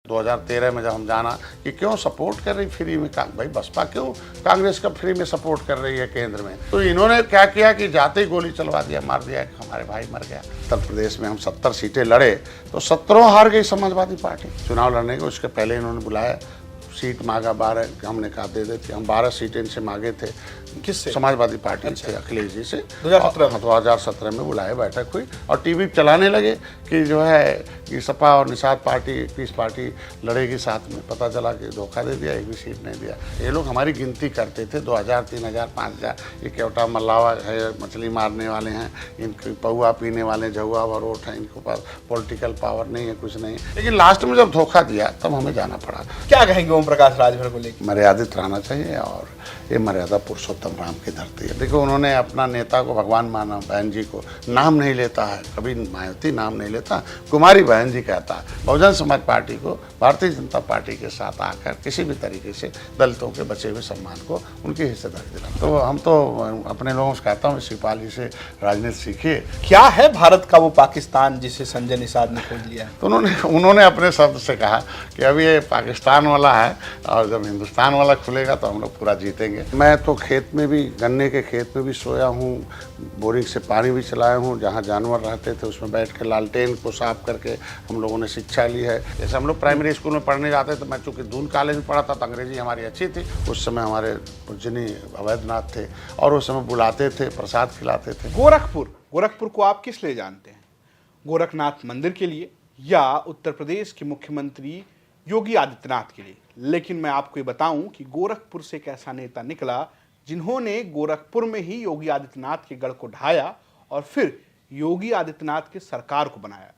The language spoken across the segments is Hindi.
2013 में जब हम जाना कि क्यों सपोर्ट कर रही फ्री में, भाई बसपा क्यों कांग्रेस का फ्री में सपोर्ट कर रही है केंद्र में। तो इन्होंने क्या किया कि जाते ही गोली चलवा दिया, मार दिया, हमारे भाई मर गया। उत्तर प्रदेश में हम 70 सीटें लड़े तो 17 हार गई समाजवादी पार्टी चुनाव लड़ने के। उसके पहले इन्होंने बुलाया, सीट मांगा 12, हमने कहा दे देते। हम 12 सीटें इनसे मांगे थे। किससे? समाजवादी पार्टी से, अखिलेश जी से। 2017 में बुलाए, बैठक हुई और टीवी चलाने लगे कि जो है कि सपा और निषाद पार्टी, पीस पार्टी लड़ेगी साथ में। पता चला कि धोखा दे दिया, एक भी सीट नहीं दिया। ये लोग हमारी गिनती करते थे 2000, 3000, 5000। ये केवटा मल्लावा है, मछली मारने वाले हैं, इनकी पौआ पीने वाले झुआ वरोट हैं, इनके पास पॉलिटिकल पावर नहीं है, कुछ नहीं। लेकिन लास्ट में जब धोखा दिया तब हमें जाना पड़ा। क्या कहेंगे ओम प्रकाश राजभर को लेकर? मर्यादित रहना चाहिए और ये मर्यादा पुरुषोत्तम राम की धरती है। देखो, उन्होंने अपना नेता को भगवान माना, बहन जी को नाम नहीं लेता है, कभी मायावती नाम नहीं लेता, कुमारी बहन जी कहता है। बहुजन समाज पार्टी को भारतीय जनता पार्टी के साथ आकर किसी भी तरीके से दलितों के बचे हुए सम्मान को उनकी हिस्सेदारी दिलाना। तो हम तो अपने लोगों से कहता हूँ, शिवपाल जी से राजनीति सीखिए। क्या है भारत का वो पाकिस्तान जिसे संजय निषाद ने खोज लिया है? तो उन्होंने अपने शब्द से कहा कि अभी ये पाकिस्तान वाला है और जब हिंदुस्तान वाला खुलेगा तो हम लोग पूरा जीतेंगे। मैं तो खेत में भी, गन्ने के खेत में भी सोया हूँ, बोरिंग से पानी भी चलाया हूँ। जहाँ जानवर रहते थे उसमें बैठ के लालटेन को साफ करके हम लोगों ने शिक्षा ली है। जैसे हम लोग प्राइमरी स्कूल में पढ़ने जाते थे, मैं चूँकि दून कॉलेज में पढ़ा था तो अंग्रेजी हमारी अच्छी थी। उस समय हमारे पूजनी अवैधनाथ थे और उस समय बुलाते थे, प्रसाद खिलाते थे। गोरखपुर को आप किस लिए जानते हैं? गोरखनाथ मंदिर के लिए या उत्तर प्रदेश के मुख्यमंत्री योगी आदित्यनाथ के लिए? लेकिन मैं आपको ये बताऊं कि गोरखपुर से एक ऐसा नेता निकला जिन्होंने गोरखपुर में ही योगी आदित्यनाथ के गढ़ को ढाया और फिर योगी आदित्यनाथ की सरकार को बनाया,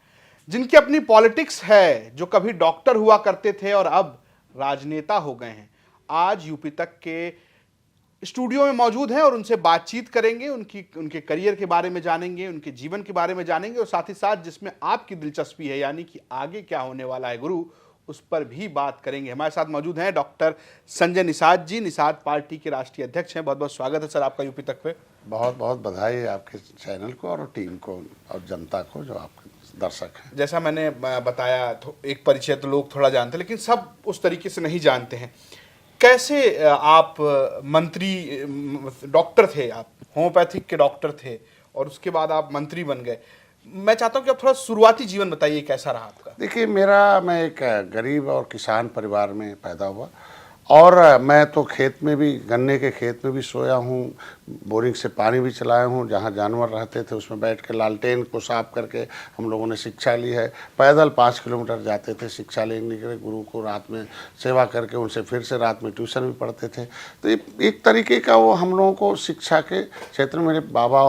जिनकी अपनी पॉलिटिक्स है, जो कभी डॉक्टर हुआ करते थे और अब राजनेता हो गए हैं। आज यूपी तक के स्टूडियो में मौजूद हैं और उनसे बातचीत करेंगे, उनके करियर के बारे में जानेंगे, उनके जीवन के बारे में जानेंगे और साथ ही साथ जिसमें आपकी दिलचस्पी है, यानी कि आगे क्या होने वाला है गुरु, उस पर भी बात करेंगे। हमारे साथ मौजूद हैं डॉक्टर संजय निषाद जी, निषाद पार्टी के राष्ट्रीय अध्यक्ष हैं। बहुत बहुत स्वागत है सर आपका यूपी तक पे। बहुत बहुत बधाई है आपके चैनल को और टीम को और जनता को जो आपके दर्शक हैं। जैसा मैंने बताया, तो एक परिचय तो लोग थोड़ा जानते हैं लेकिन सब उस तरीके से नहीं जानते हैं। कैसे आप मंत्री, डॉक्टर थे, आप होम्योपैथिक के डॉक्टर थे और उसके बाद आप मंत्री बन गए। मैं चाहता हूं कि आप थोड़ा शुरुआती जीवन बताइए, कैसा रहा आपका? देखिए, मैं एक गरीब और किसान परिवार में पैदा हुआ और मैं तो खेत में भी, गन्ने के खेत में भी सोया हूँ, बोरिंग से पानी भी चलाया हूँ। जहाँ जानवर रहते थे उसमें बैठ के लालटेन को साफ करके हम लोगों ने शिक्षा ली है। पैदल 5 किलोमीटर जाते थे शिक्षा लेने के लिए, गुरु को रात में सेवा करके उनसे फिर से रात में ट्यूशन भी पढ़ते थे। तो एक तरीके का वो हम लोगों को शिक्षा के क्षेत्र में, मेरे बाबा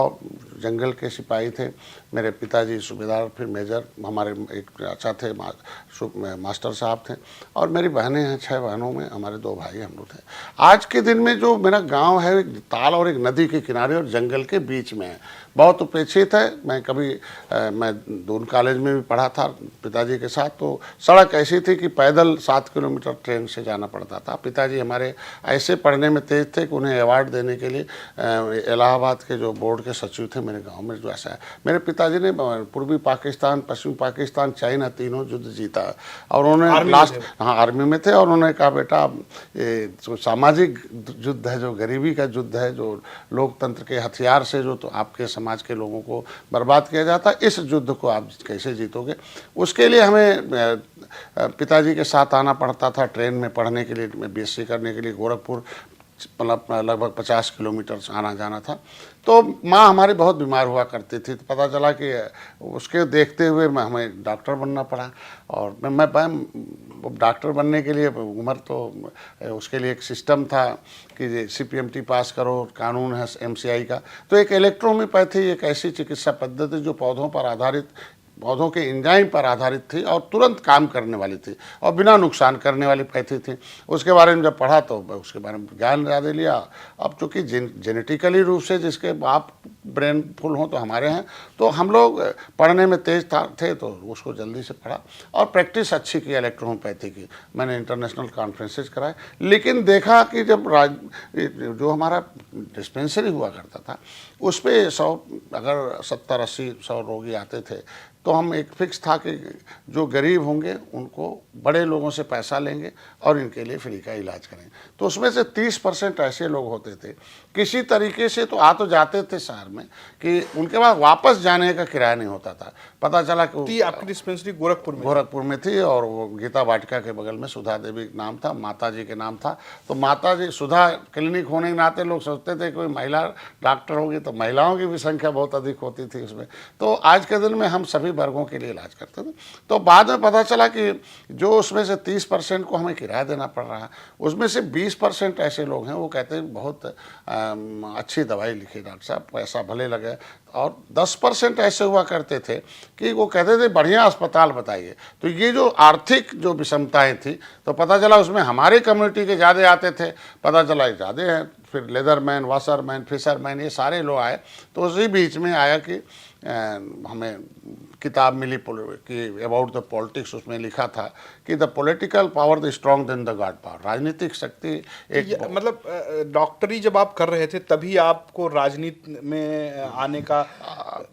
जंगल के सिपाही थे, मेरे पिताजी सूबेदार, फिर मेजर, हमारे एक चाचा थे मास्टर साहब थे और मेरी बहनें हैं, 6 बहनों में हमारे 2 भाई हम लोग थे। आज के दिन में जो मेरा गांव है, एक ताल और एक नदी के किनारे और जंगल के बीच में है, बहुत उपेक्षित है। मैं दून कॉलेज में भी पढ़ा था पिताजी के साथ, तो सड़क ऐसी थी कि पैदल 7 किलोमीटर ट्रेन से जाना पड़ता था। पिताजी हमारे ऐसे पढ़ने में तेज थे कि उन्हें अवार्ड देने के लिए इलाहाबाद के जो बोर्ड के सचिव थे मेरे गांव में, जो ऐसा है, मेरे पिताजी ने पूर्वी पाकिस्तान, पश्चिमी पाकिस्तान, चाइना, तीनों युद्ध जीता और उन्होंने लास्ट, हाँ, आर्मी में थे और उन्होंने कहा, बेटा ये जो सामाजिक युद्ध है, जो गरीबी का युद्ध है, जो लोकतंत्र के हथियार से जो तो आपके समाज के लोगों को बर्बाद किया जाता है, इस युद्ध को आप कैसे जीतोगे? उसके लिए हमें पिताजी के साथ आना पड़ता था ट्रेन में पढ़ने के लिए, बीएससी करने के लिए। गोरखपुर लगभग 50 किलोमीटर आना जाना था। तो माँ हमारी बहुत बीमार हुआ करती थी, तो पता चला कि उसके देखते हुए हमें डॉक्टर बनना पड़ा। और मैं डॉक्टर बनने के लिए उम्र, तो उसके लिए एक सिस्टम था कि CPMT पास करो, कानून है MCI का। तो एक इलेक्ट्रोहोम्योपैथी एक ऐसी चिकित्सा पद्धति जो पौधों पर आधारित, पौधों के एंजाइम पर आधारित थी और तुरंत काम करने वाली थी और बिना नुकसान करने वाली पैथी थी। उसके बारे में जब पढ़ा तो उसके बारे में ज्ञान ज़्यादा लिया। अब चूँकि जेनेटिकली रूप से जिसके बाप ब्रेन फुल हों तो हमारे हैं, तो हम लोग पढ़ने में तेज थे तो उसको जल्दी से पढ़ा और प्रैक्टिस अच्छी की इलेक्ट्रोहोम्योपैथी की। मैंने इंटरनेशनल कॉन्फ्रेंसेज कराए, लेकिन देखा कि जब जो हमारा डिस्पेंसरी हुआ करता था उस पर 100, अगर 70, 80, 100 रोगी आते थे तो हम एक फिक्स था कि जो गरीब होंगे उनको बड़े लोगों से पैसा लेंगे और इनके लिए फ्री का इलाज करेंगे। तो उसमें से 30% ऐसे लोग होते थे किसी तरीके से तो आ तो जाते थे शहर में कि उनके पास वापस जाने का किराया नहीं होता था। पता चला कि आपकी डिस्पेंसरी गोरखपुर में थी और वो गीता वाटिका के बगल में सुधा देवी नाम था, माता जी के नाम था। तो माता जी सुधा क्लिनिक होने के नाते लोग सोचते थे कोई महिला डॉक्टर होगी तो महिलाओं की भी संख्या बहुत अधिक होती थी उसमें। तो आज के दिन में हम सभी वर्गों के लिए इलाज करते थे। तो बाद में पता चला कि जो उसमें से 30% को हमें किराया देना पड़ रहा है, उसमें से 20% ऐसे लोग हैं वो कहते हैं बहुत अच्छी दवाई लिखी डॉक्टर साहब, पैसा भले लगे। और 10% ऐसे हुआ करते थे कि वो कहते थे बढ़िया अस्पताल बताइए। तो ये जो आर्थिक जो विषमताएं थी तो पता चला उसमें हमारे कम्युनिटी के ज़्यादा आते थे, पता चला ज़्यादा हैं। फिर लेदरमैन, वाशरमैन, फिशरमैन ये सारे लोग आए। तो उसी बीच में आया कि हमें किताब मिली कि अबाउट द पॉलिटिक्स, उसमें लिखा था कि the political power the strong than the god power. राजनीतिक शक्ति एक मतलब डॉक्टरी जब आप कर रहे थे तभी आपको राजनीति में आने का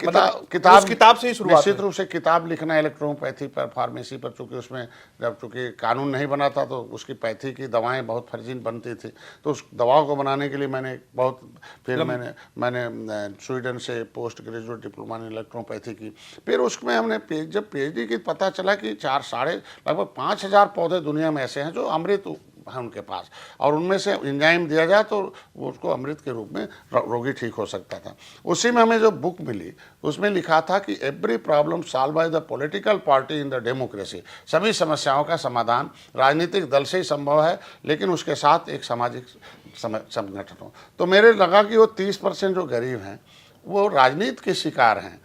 किताब से ही शुरुआत? निश्चित रूप से किताब लिखना एलेक्ट्रोपैथी पर, फार्मेसी पर, चूंकि उसमें जब चूंकि कानून नहीं बना था तो उसकी पैथी की दवाएं बहुत फर्जीन बनती थी। तो उस दवाओं को बनाने के लिए मैंने बहुत फिर मैंने स्वीडन से post graduate diploma in electropathy की। फिर उसमें हमने जब पीएचडी की पता चला कि लगभग 5,000 पौधे दुनिया में ऐसे हैं जो अमृत है उनके पास, और उनमें से एंजाइम दिया जाए तो उसको अमृत के रूप में रोगी ठीक हो सकता था। उसी में हमें जो बुक मिली उसमें लिखा था कि every problem solve by the political party in the democracy. सभी समस्याओं का समाधान राजनीतिक दल से ही संभव है, लेकिन उसके साथ एक सामाजिक संगठन हो। तो मेरे लगा कि वो 30% जो गरीब हैं वो राजनीति के शिकार हैं,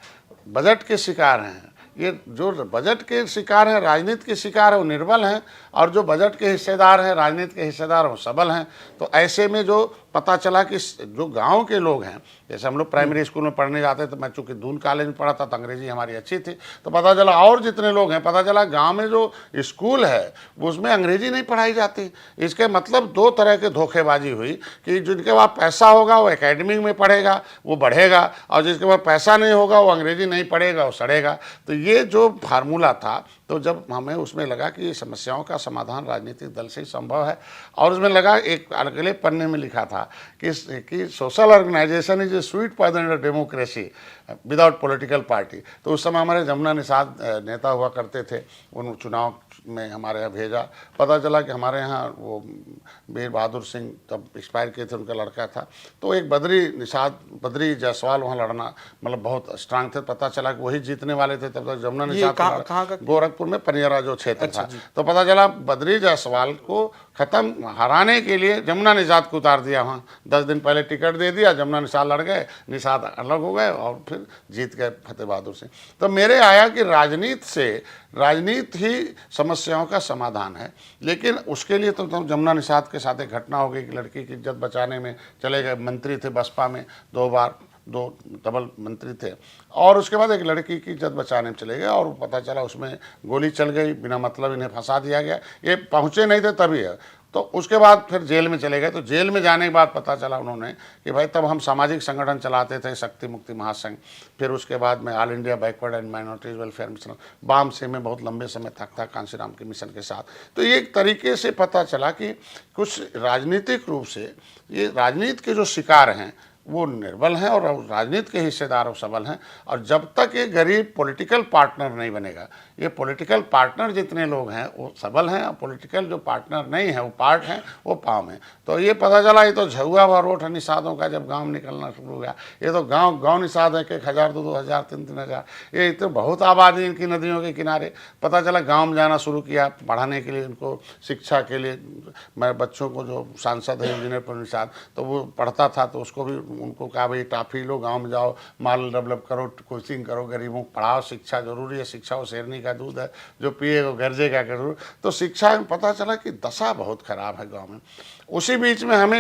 बजट के शिकार हैं। ये जो बजट के शिकार हैं, राजनीति के शिकार है, वो निर्बल हैं, और जो बजट के हिस्सेदार हैं, राजनीति के हिस्सेदार, वो सबल हैं। तो ऐसे में जो पता चला कि जो गांव के लोग हैं, जैसे हम लोग प्राइमरी स्कूल में पढ़ने जाते तो मैं चूँकि दून कॉलेज में पढ़ा था तो अंग्रेजी हमारी अच्छी थी, तो पता चला और जितने लोग हैं, पता चला गांव में जो स्कूल है उसमें अंग्रेजी नहीं पढ़ाई जाती। इसके मतलब दो तरह की धोखेबाजी हुई कि जिनके पास पैसा होगा वो एकेडमिक में पढ़ेगा, वो बढ़ेगा, और जिसके पास पैसा नहीं होगा वो अंग्रेजी नहीं पढ़ेगा, वो सड़ेगा। तो ये जो फार्मूला था, तो जब हमें उसमें लगा कि समस्याओं का समाधान राजनीतिक दल से ही संभव है, और उसमें लगा एक अगले पन्ने में लिखा था कि social organisation is a sweet poison in democracy without political party. तो उस समय हमारे जमुना निषाद नेता हुआ करते थे, उन चुनाव में हमारे यहाँ भेजा। पता चला कि हमारे यहाँ वो वीर बहादुर सिंह तब एक्सपायर किए थे, उनका लड़का था, तो एक बद्री जायसवाल वहाँ लड़ना मतलब बहुत स्ट्रांग थे। पता चला कि वही जीतने वाले थे। तब तक जमुना निषाद गोरखपुर में पनियरा जो क्षेत्र था, तो पता चला बद्री जायसवाल को खत्म हराने के लिए जमुना निषाद को उतार दिया। वहाँ 10 दिन पहले टिकट दे दिया, जमुना निषाद लड़ गए, निषाद अलग हो गए और फिर जीत गए फतेह बहादुर सिंह। तो मेरे आया कि राजनीति ही समस्याओं का समाधान है, लेकिन उसके लिए तो जमुना निषाद के साथ एक घटना हो गई कि लड़की की इज्जत बचाने में चले गए। मंत्री थे बसपा में, 2 बार 2 डबल मंत्री थे, और उसके बाद एक लड़की की इज्जत बचाने में चले गए और पता चला उसमें गोली चल गई, बिना मतलब इन्हें फंसा दिया गया। ये पहुँचे नहीं थे तभी है। तो उसके बाद फिर जेल में चले गए। तो जेल में जाने के बाद पता चला उन्होंने कि भाई तब हम सामाजिक संगठन चलाते थे, शक्ति मुक्ति महासंघ, फिर उसके बाद में all India backward and minorities welfare mission, बाम से में बहुत लंबे समय तक था कांशीराम के मिशन के साथ। तो ये एक तरीके से पता चला कि कुछ राजनीतिक रूप से ये राजनीति के जो शिकार हैं वो निर्बल हैं और राजनीति के हिस्सेदार और सबल हैं। और जब तक ये गरीब पॉलिटिकल पार्टनर नहीं बनेगा, ये पॉलिटिकल पार्टनर जितने लोग हैं वो सबल हैं, और पॉलिटिकल जो पार्टनर नहीं है वो पार्ट हैं, वो पाँव में। तो ये पता चला ये तो झुआ भरोट है निषादों का जब गांव निकलना शुरू हो गया। ये तो गांव निषाद है कि 1,000 2-2 हज़ार 3-3 हज़ार, ये तो बहुत आबादी इनकी नदियों के किनारे। पता चला गाँव में जाना शुरू किया पढ़ाने के लिए, उनको शिक्षा के लिए। मेरे बच्चों को जो सांसद है इंजीनियर पर निषाद, तो वो पढ़ता था, तो उसको भी उनको कहा भाई टाफी लो, गांव में जाओ, माल डेवलप करो, कोचिंग करो, गरीबों को पढ़ाओ, शिक्षा जरूरी है, शिक्षा वो शेरनी का दूध है, जो पिएगा गरजेगा जरूर। तो शिक्षा में पता चला कि दशा बहुत खराब है गांव में। उसी बीच में हमें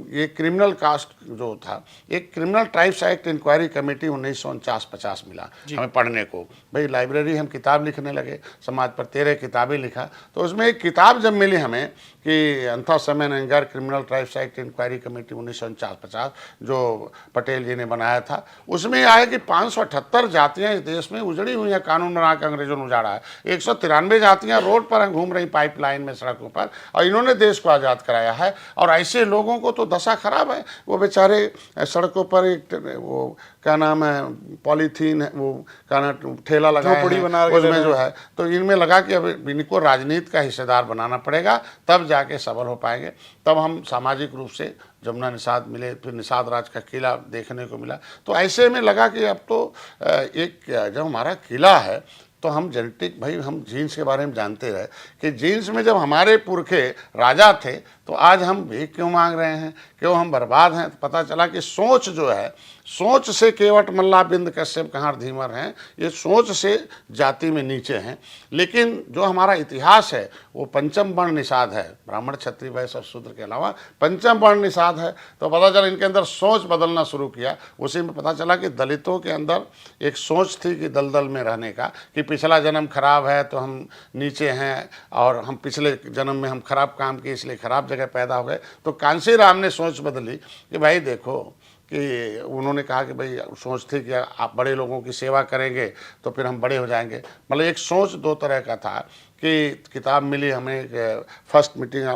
ये क्रिमिनल कास्ट जो था, एक criminal tribes act inquiry committee 1949-50 मिला हमें पढ़ने को। भाई लाइब्रेरी हम किताब लिखने लगे, समाज पर 13 किताबें लिखा। तो उसमें एक किताब जब मिली हमें कि अंथा समय नंगर criminal tribes act inquiry committee 1949-50 जो पटेल जी ने बनाया था, उसमें आया कि 578 जातियां इस देश में उजड़ी हुई हैं, कानून बना के अंग्रेजों ने उजाड़ा है। 193 जातियां रोड पर घूम रही पाइपलाइन में, सड़कों पर, और इन्होंने देश को आज़ाद कराया है। और ऐसे लोगों को तो दशा खराब है, वो बेचारे सड़कों पर एक वो क्या नाम है पॉलीथीन है, वो क्या नाम ठेला लगाया है उसमें जो है, तो इनमें लगा कि अब इनको राजनीति का हिस्सेदार बनाना पड़ेगा, तब जाके सबल हो पाएंगे। तब हम सामाजिक रूप से जमुना निषाद मिले, फिर निषाद राज का किला देखने को मिला। तो ऐसे में लगा कि अब तो एक जब हमारा किला है तो हम जेनेटिक, भाई हम जीन्स के बारे में जानते रहे कि जीन्स में जब हमारे पुरखे राजा थे तो आज हम भीख क्यों मांग रहे हैं, क्यों हम बर्बाद हैं। तो पता चला कि सोच जो है, सोच से केवट मल्ला बिंद कश्यप कहार धीमर हैं, ये सोच से जाति में नीचे हैं। लेकिन जो हमारा इतिहास है वो पंचम वर्ण निषाद है, ब्राह्मण क्षत्रिय वैश्य और शूद्र के अलावा पंचम वर्ण निषाद है। तो पता चला इनके अंदर सोच बदलना शुरू किया। उसी में पता चला कि दलितों के अंदर एक सोच थी कि दलदल में रहने का, कि पिछला जन्म खराब है तो हम नीचे हैं, और हम पिछले जन्म में हम खराब काम किए इसलिए खराब जगह पैदा हो गए। तो कांसी राम ने सोच बदली कि भाई देखो, कि उन्होंने कहा कि भाई सोच थी कि आप बड़े लोगों की सेवा करेंगे तो फिर हम बड़े हो जाएंगे। मतलब एक सोच दो तरह का था कि किताब मिली हमें, एक फर्स्ट मीटिंग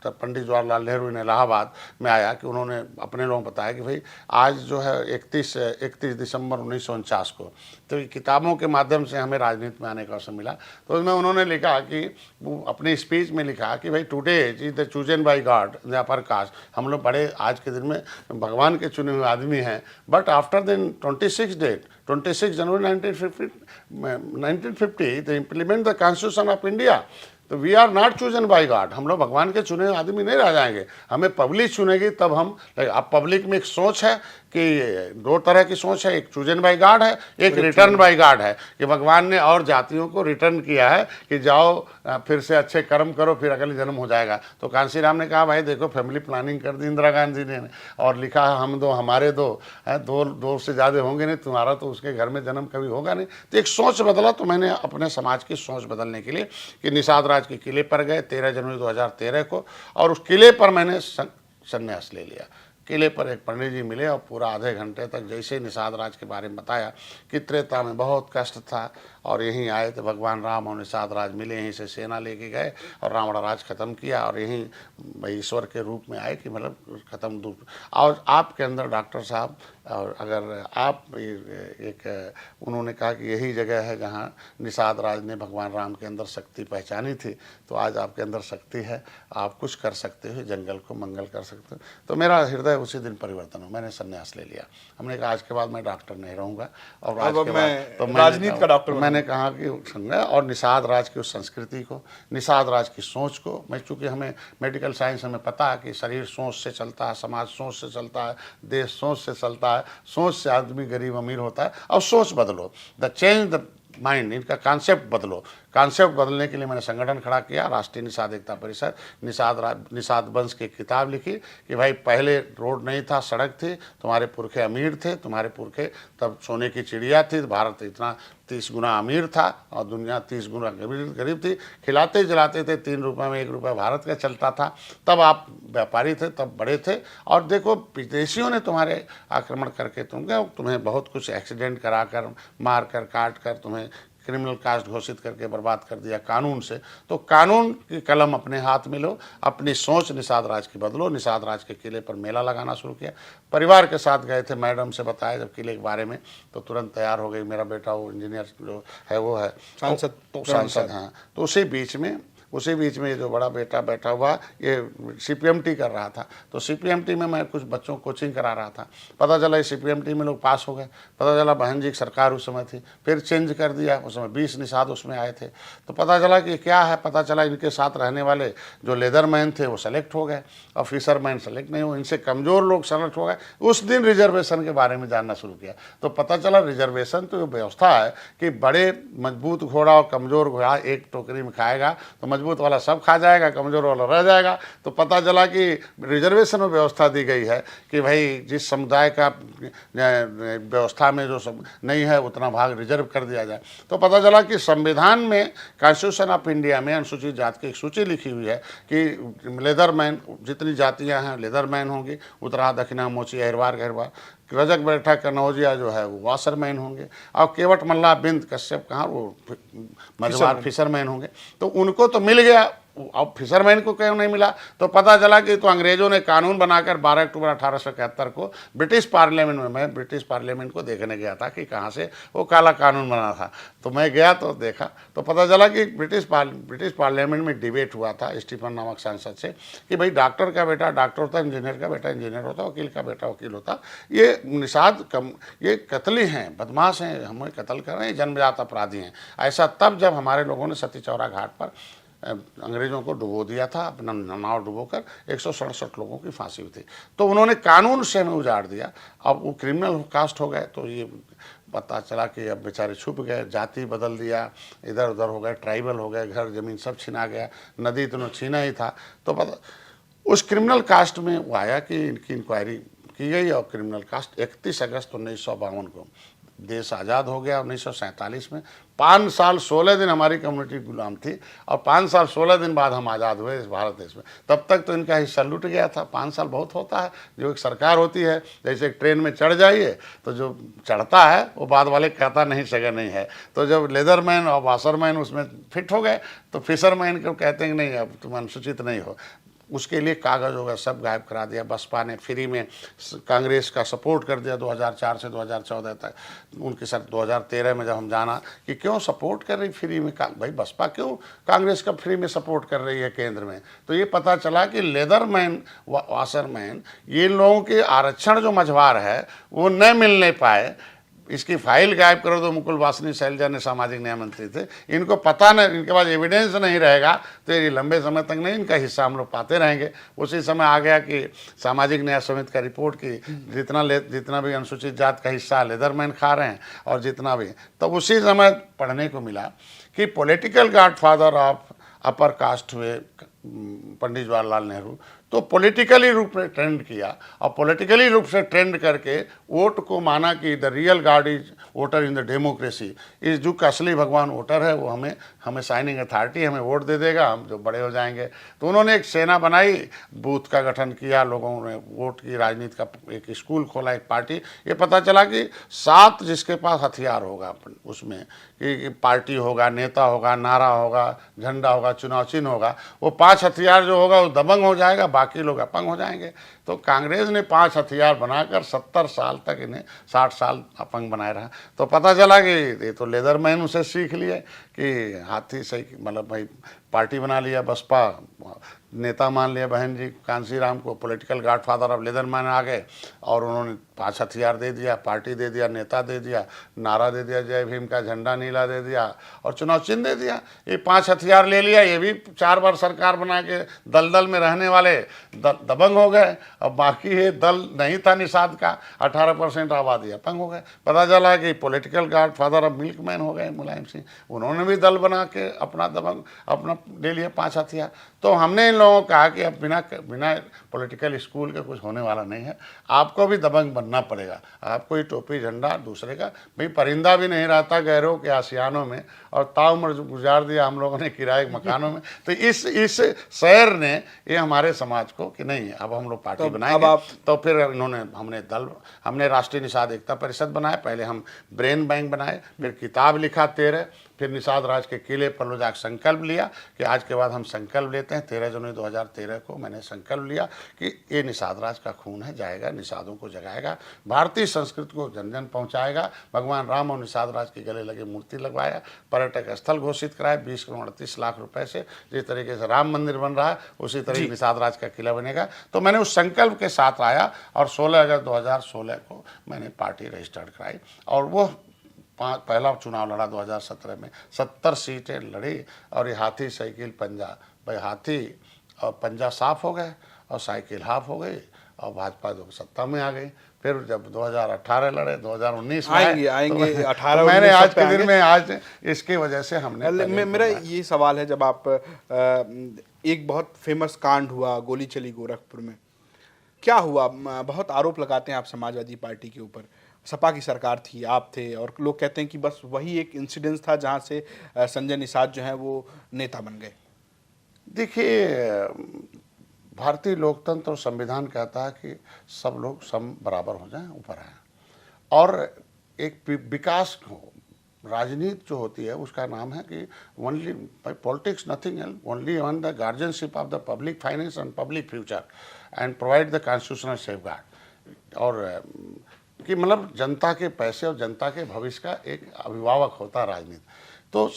पंडित जवाहरलाल नेहरू ने इलाहाबाद में आया कि उन्होंने अपने लोगों को बताया कि भाई आज जो है 31 दिसंबर 1949 को, तो किताबों के माध्यम से हमें राजनीति में आने का अवसर मिला। तो उसमें उन्होंने लिखा कि वो अपनी स्पीच में लिखा कि भाई today is the chosen by God the upper caste, हम लोग बड़े आज के दिन में भगवान के चुने हुए आदमी हैं। बट आफ्टर दिन 26 January 1950 they implement the Constitution of India. तो we are not chosen by God, हम लोग भगवान के चुने हुए आदमी नहीं रह जाएंगे, हमें पब्लिक चुनेगी तब हम। अब पब्लिक में एक सोच है कि दो तरह की सोच है, एक चूजन बाई गॉड है, एक रिटर्न बाई गॉड है, कि भगवान ने और जातियों को रिटर्न किया है कि जाओ फिर से अच्छे कर्म करो, फिर अगले जन्म हो जाएगा। तो कांसी राम ने कहा भाई देखो फैमिली प्लानिंग कर दी इंदिरा गांधी ने, और लिखा हम दो हमारे दो है, दो से ज़्यादा होंगे नहीं, तुम्हारा तो उसके घर में जन्म कभी होगा नहीं। तो एक सोच बदला। तो मैंने अपने समाज की सोच बदलने के लिए कि निषाद राज के किले पर गए 13 जनवरी 2013 को, और उस किले पर मैंने संन्यास ले लिया। किले पर एक पंडित जी मिले और पूरा आधे घंटे तक जैसे निषाद राज के बारे में बताया कि त्रेता में बहुत कष्ट था, और यहीं आए तो भगवान राम और निषाद राज मिले, यहीं से सेना लेके गए और रावण राज खत्म किया, और यहीं ईश्वर के रूप में आए कि मतलब खत्म दूर। और आपके अंदर डॉक्टर साहब, और अगर आप एक उन्होंने कहा कि यही जगह है जहाँ निषाद राज ने भगवान राम के अंदर शक्ति पहचानी थी, तो आज आपके अंदर शक्ति है, आप कुछ कर सकते हो, जंगल को मंगल कर सकते हो। तो मेरा हृदय उसी दिन परिवर्तन हो, मैंने संन्यास ले लिया। हमने कहा आज के बाद मैं डॉक्टर नहीं रहूँगा, और आज के बाद तो राजनीति का डॉक्टर। मैंने कहा कि और निषाद राज की उस संस्कृति को, निषाद राज की सोच को, मैं चूँकि हमें मेडिकल साइंस हमें पता है कि शरीर सोच से चलता है, समाज सोच से चलता है, देश सोच से चलता है, सोच से आदमी गरीब अमीर होता है। और सोच बदलो, द चेंज द माइंड, इनका कॉन्सेप्ट बदलो। कॉन्सेप्ट बदलने के लिए मैंने संगठन खड़ा किया, राष्ट्रीय निषाद एकता परिषद। निषाद वंश की किताब लिखी कि भाई पहले रोड नहीं था, सड़क थी, तुम्हारे पुरखे अमीर थे, तुम्हारे पुरखे तब सोने की चिड़िया थी, भारत इतना 30 गुना अमीर था और दुनिया 30 गुना गरीब थी। खिलाते जलाते थे, 3 रुपये में 1 रुपया भारत का चलता था। तब आप व्यापारी थे, तब बड़े थे। और देखो विदेशियों ने तुम्हारे आक्रमण करके तुम्हें बहुत कुछ एक्सीडेंट करा कर, मार कर, काट कर, तुम्हें क्रिमिनल कास्ट घोषित करके बर्बाद कर दिया कानून से। तो कानून की कलम अपने हाथ में लो, अपनी सोच निषाद राज की बदलो। निषाद राज के किले पर मेला लगाना शुरू किया, परिवार के साथ गए थे। मैडम से बताया जब किले के बारे में तो तुरंत तैयार हो गई। मेरा बेटा वो इंजीनियर जो है वो है सांसद, तो सांसद। हाँ, तो उसी बीच में उसी बीच में ये जो बड़ा बेटा बैठा हुआ ये CPMT कर रहा था, तो CPMT में मैं कुछ बच्चों को कोचिंग करा रहा था। पता चला ये CPMT में लोग पास हो गए। पता चला बहन जी की सरकार उस समय थी, फिर चेंज कर दिया, उस समय 20 निषाद उसमें आए थे। तो पता चला कि क्या है, पता चला इनके साथ रहने वाले जो लेदरमैन थे वो सेलेक्ट हो गए और फिशरमैन सेलेक्ट नहीं हुए, इनसे कमज़ोर लोग सेलेक्ट हो गए। उस दिन रिजर्वेशन के बारे में जानना शुरू किया तो पता चला रिजर्वेशन तो व्यवस्था है कि बड़े मजबूत घोड़ा और कमज़ोर घोड़ा एक टोकरी में खाएगा तो मजबूत वाला सब खा जाएगा, कमज़ोर वाला रह जाएगा। तो पता चला कि रिजर्वेशन में व्यवस्था दी गई है कि भाई जिस समुदाय का व्यवस्था में जो सब नहीं है उतना भाग रिजर्व कर दिया जाए। तो पता चला कि संविधान में, कॉन्स्टिट्यूशन ऑफ इंडिया में अनुसूचित जाति की एक सूची लिखी हुई है कि लेदरमैन जितनी जातियां हैं लेदरमैन होंगी, उत्तरा दक्षिणा मोची अहिरवार गहरवार, रजक बैठा कनौजिया जो है वो वाशरमैन होंगे, और केवट मल्ला बिंद कश्यप कहाँ वो मझवार फिशरमैन होंगे। तो उनको तो मिल गया, अब फिशरमैन को क्यों नहीं मिला? तो पता चला कि तो अंग्रेजों ने कानून बनाकर 12 अक्टूबर 1871 को ब्रिटिश पार्लियामेंट में, मैं ब्रिटिश पार्लियामेंट को देखने गया था कि कहाँ से वो काला कानून बना था। तो मैं गया तो देखा तो पता चला कि ब्रिटिश पार्लियामेंट में डिबेट हुआ था स्टीफन नामक सांसद से कि भाई डॉक्टर का बेटा डॉक्टर होता, इंजीनियर का बेटा इंजीनियर होता, वकील का बेटा वकील होता, ये निषाद ये कत्ली हैं, बदमाश हैं, हमें कत्ल कर रहे हैं, जन्मजात अपराधी हैं। ऐसा तब जब हमारे लोगों ने सती चौरा घाट पर अंग्रेजों को डुबो दिया था, अपना नाव डुबोकर 167 लोगों की फांसी हुई थी। तो उन्होंने कानून से हमें उजाड़ दिया, अब वो क्रिमिनल कास्ट हो गए। तो ये पता चला कि अब बेचारे छुप गए, जाति बदल दिया, इधर उधर हो गए, ट्राइबल हो गए, घर जमीन सब छिना गया, नदी तो छीना ही था। तो पता उस क्रिमिनल कास्ट में वो आया कि इनकी इंक्वायरी की गई और क्रिमिनल कास्ट 31 अगस्त 1952 को देश आज़ाद हो गया। 1947 में 5 साल 16 दिन हमारी कम्युनिटी गुलाम थी और 5 साल 16 दिन बाद हम आज़ाद हुए इस भारत देश में। तब तक तो इनका हिस्सा लूट गया था। 5 साल बहुत होता है। जो एक सरकार होती है, जैसे एक ट्रेन में चढ़ जाइए तो जो चढ़ता है वो बाद वाले कहता नहीं सगा नहीं है। तो जब लेदरमैन और वाशरमैन उसमें फिट हो गए तो फिशरमैन को कहते हैं नहीं अब तुम अनुसूचित नहीं हो, उसके लिए कागज़ होगा सब गायब करा दिया। बसपा ने फ्री में कांग्रेस का सपोर्ट कर दिया 2004 से 2014 तक। उनके साथ 2013 में जब हम जाना कि क्यों सपोर्ट कर रही फ्री में, भाई बसपा क्यों कांग्रेस का फ्री में सपोर्ट कर रही है केंद्र में, तो ये पता चला कि लेदरमैन वाशरमैन ये लोगों के आरक्षण जो मझवार है वो न मिलने पाए। इसकी फाइल गायब करो तो मुकुल वासनी शैलजा ने सामाजिक न्याय मंत्री थे, इनको पता नहीं, इनके पास एविडेंस नहीं रहेगा तो ये लंबे समय तक नहीं इनका हिस्सा हम लोग पाते रहेंगे। उसी समय आ गया कि सामाजिक न्याय समिति का रिपोर्ट की जितना भी अनुसूचित जात का हिस्सा लेदरमैन खा रहे हैं और जितना भी, तो उसी समय पढ़ने को मिला कि political godfather of upper caste हुए पंडित जवाहरलाल नेहरू। तो पॉलिटिकली रूप से ट्रेंड किया और पॉलिटिकली रूप से ट्रेंड करके वोट को माना कि the real God is voter in the democracy. इस युग का असली भगवान वोटर है, वो हमें साइनिंग अथॉरिटी, हमें वोट दे देगा, हम जो बड़े हो जाएंगे। तो उन्होंने एक सेना बनाई, बूथ का गठन किया, लोगों ने वोट की राजनीति का एक स्कूल खोला, एक पार्टी। ये पता चला कि 7 जिसके पास हथियार होगा उसमें कि पार्टी होगा, नेता होगा, नारा होगा, झंडा होगा, चुनाव चिन्ह होगा, वो 5 हथियार जो होगा वो दबंग हो जाएगा, बाकी लोग अपंग हो जाएंगे। तो कांग्रेस ने 5 हथियार बनाकर 70 साल तक इन्हें 60 साल अपंग बनाए रहा। तो पता चला कि ये तो लेदरमैन उसे सीख लिए कि हाथी सही, मतलब भाई पार्टी बना लिया, बसपा नेता मान लिया बहन जी कांसीराम को, पॉलिटिकल गॉडफादर ऑफ लेदरमैन आ गए और उन्होंने 5 हथियार दे दिया, पार्टी दे दिया, नेता दे दिया, नारा दे दिया जय भीम का, झंडा नीला दे दिया और चुनाव चिन्ह दे दिया। ये 5 हथियार ले लिया, ये भी 4 बार सरकार बना के दलदल में रहने वाले दबंग हो गए। अब बाकी ये दल नहीं था निषाद का, 18% आबादी अपंग हो गए। पता चला कि पॉलिटिकल गॉडफादर ऑफ मिल्कमैन हो गए मुलायम सिंह, उन्होंने भी दल बना के अपना दबंग अपना ले लिया 5 हथियार। तो हमने इन लोगों को कहा कि अब बिना पॉलिटिकल स्कूल के कुछ होने वाला नहीं है, आपको भी दबंग बनना पड़ेगा। आपको ये टोपी झंडा दूसरे का, भाई परिंदा भी नहीं रहता गैरों के आसियानों में, और ताउम्र गुजार दिया हम लोगों ने किराए के मकानों में। तो इस शहर ने ये हमारे समाज को कि नहीं अब हम लोग पार्टी बनाएंगे। तो फिर हमने राष्ट्रीय निषाद एकता परिषद बनाया, पहले हम ब्रेन बैंक बनाए, फिर किताब लिखा 13, फिर निषाद राज के किले पर लो जाकर संकल्प लिया कि आज के बाद हम संकल्प लेते हैं। 13 जनवरी 2013 को मैंने संकल्प लिया कि ये निषाद राज का खून है, जाएगा, निषादों को जगाएगा, भारतीय संस्कृति को जन जन पहुँचाएगा। भगवान राम और निषाद राज के गले लगे मूर्ति लगवाया, पर्यटक स्थल घोषित कराया 20 करोड़ 38 लाख रुपए से। जिस तरीके से राम मंदिर बन रहा है उसी तरीके निषाद राज का किला बनेगा। तो मैंने उस संकल्प के साथ आया और 16 अगस्त 2016 को मैंने पार्टी रजिस्टर्ड कराई और वो पहला चुनाव लड़ा 2017 में 70 सीटें लड़ी और ये हाथी साइकिल पंजा, भाई हाथी और पंजा साफ हो गए और साइकिल हाफ हो गई और भाजपा जो सत्ता में आ गई। फिर जब 2018 लड़े, 2019 में आएंगे तो 18 मैंने 19 आज पे के दिन में आज इसकी वजह से हमने मेरा ये सवाल है, जब आप एक बहुत फेमस कांड हुआ, गोली चली गोरखपुर में, क्या हुआ? बहुत आरोप लगाते हैं आप समाजवादी पार्टी के ऊपर, सपा की सरकार थी, आप थे, और लोग कहते हैं कि बस वही एक इंसिडेंस था जहां से संजय निषाद जो हैं वो नेता बन गए। देखिए, भारतीय लोकतंत्र और संविधान कहता है कि सब लोग सम बराबर हो जाएं, ऊपर आए, और एक विकास हो। राजनीति जो होती है उसका नाम है कि only politics nothing else, only on the guardianship of the public finance and public future and provide the constitutional safeguard. और कि मतलब जनता के पैसे और जनता के भविष्य का एक अभिभावक होता है राजनीति। तो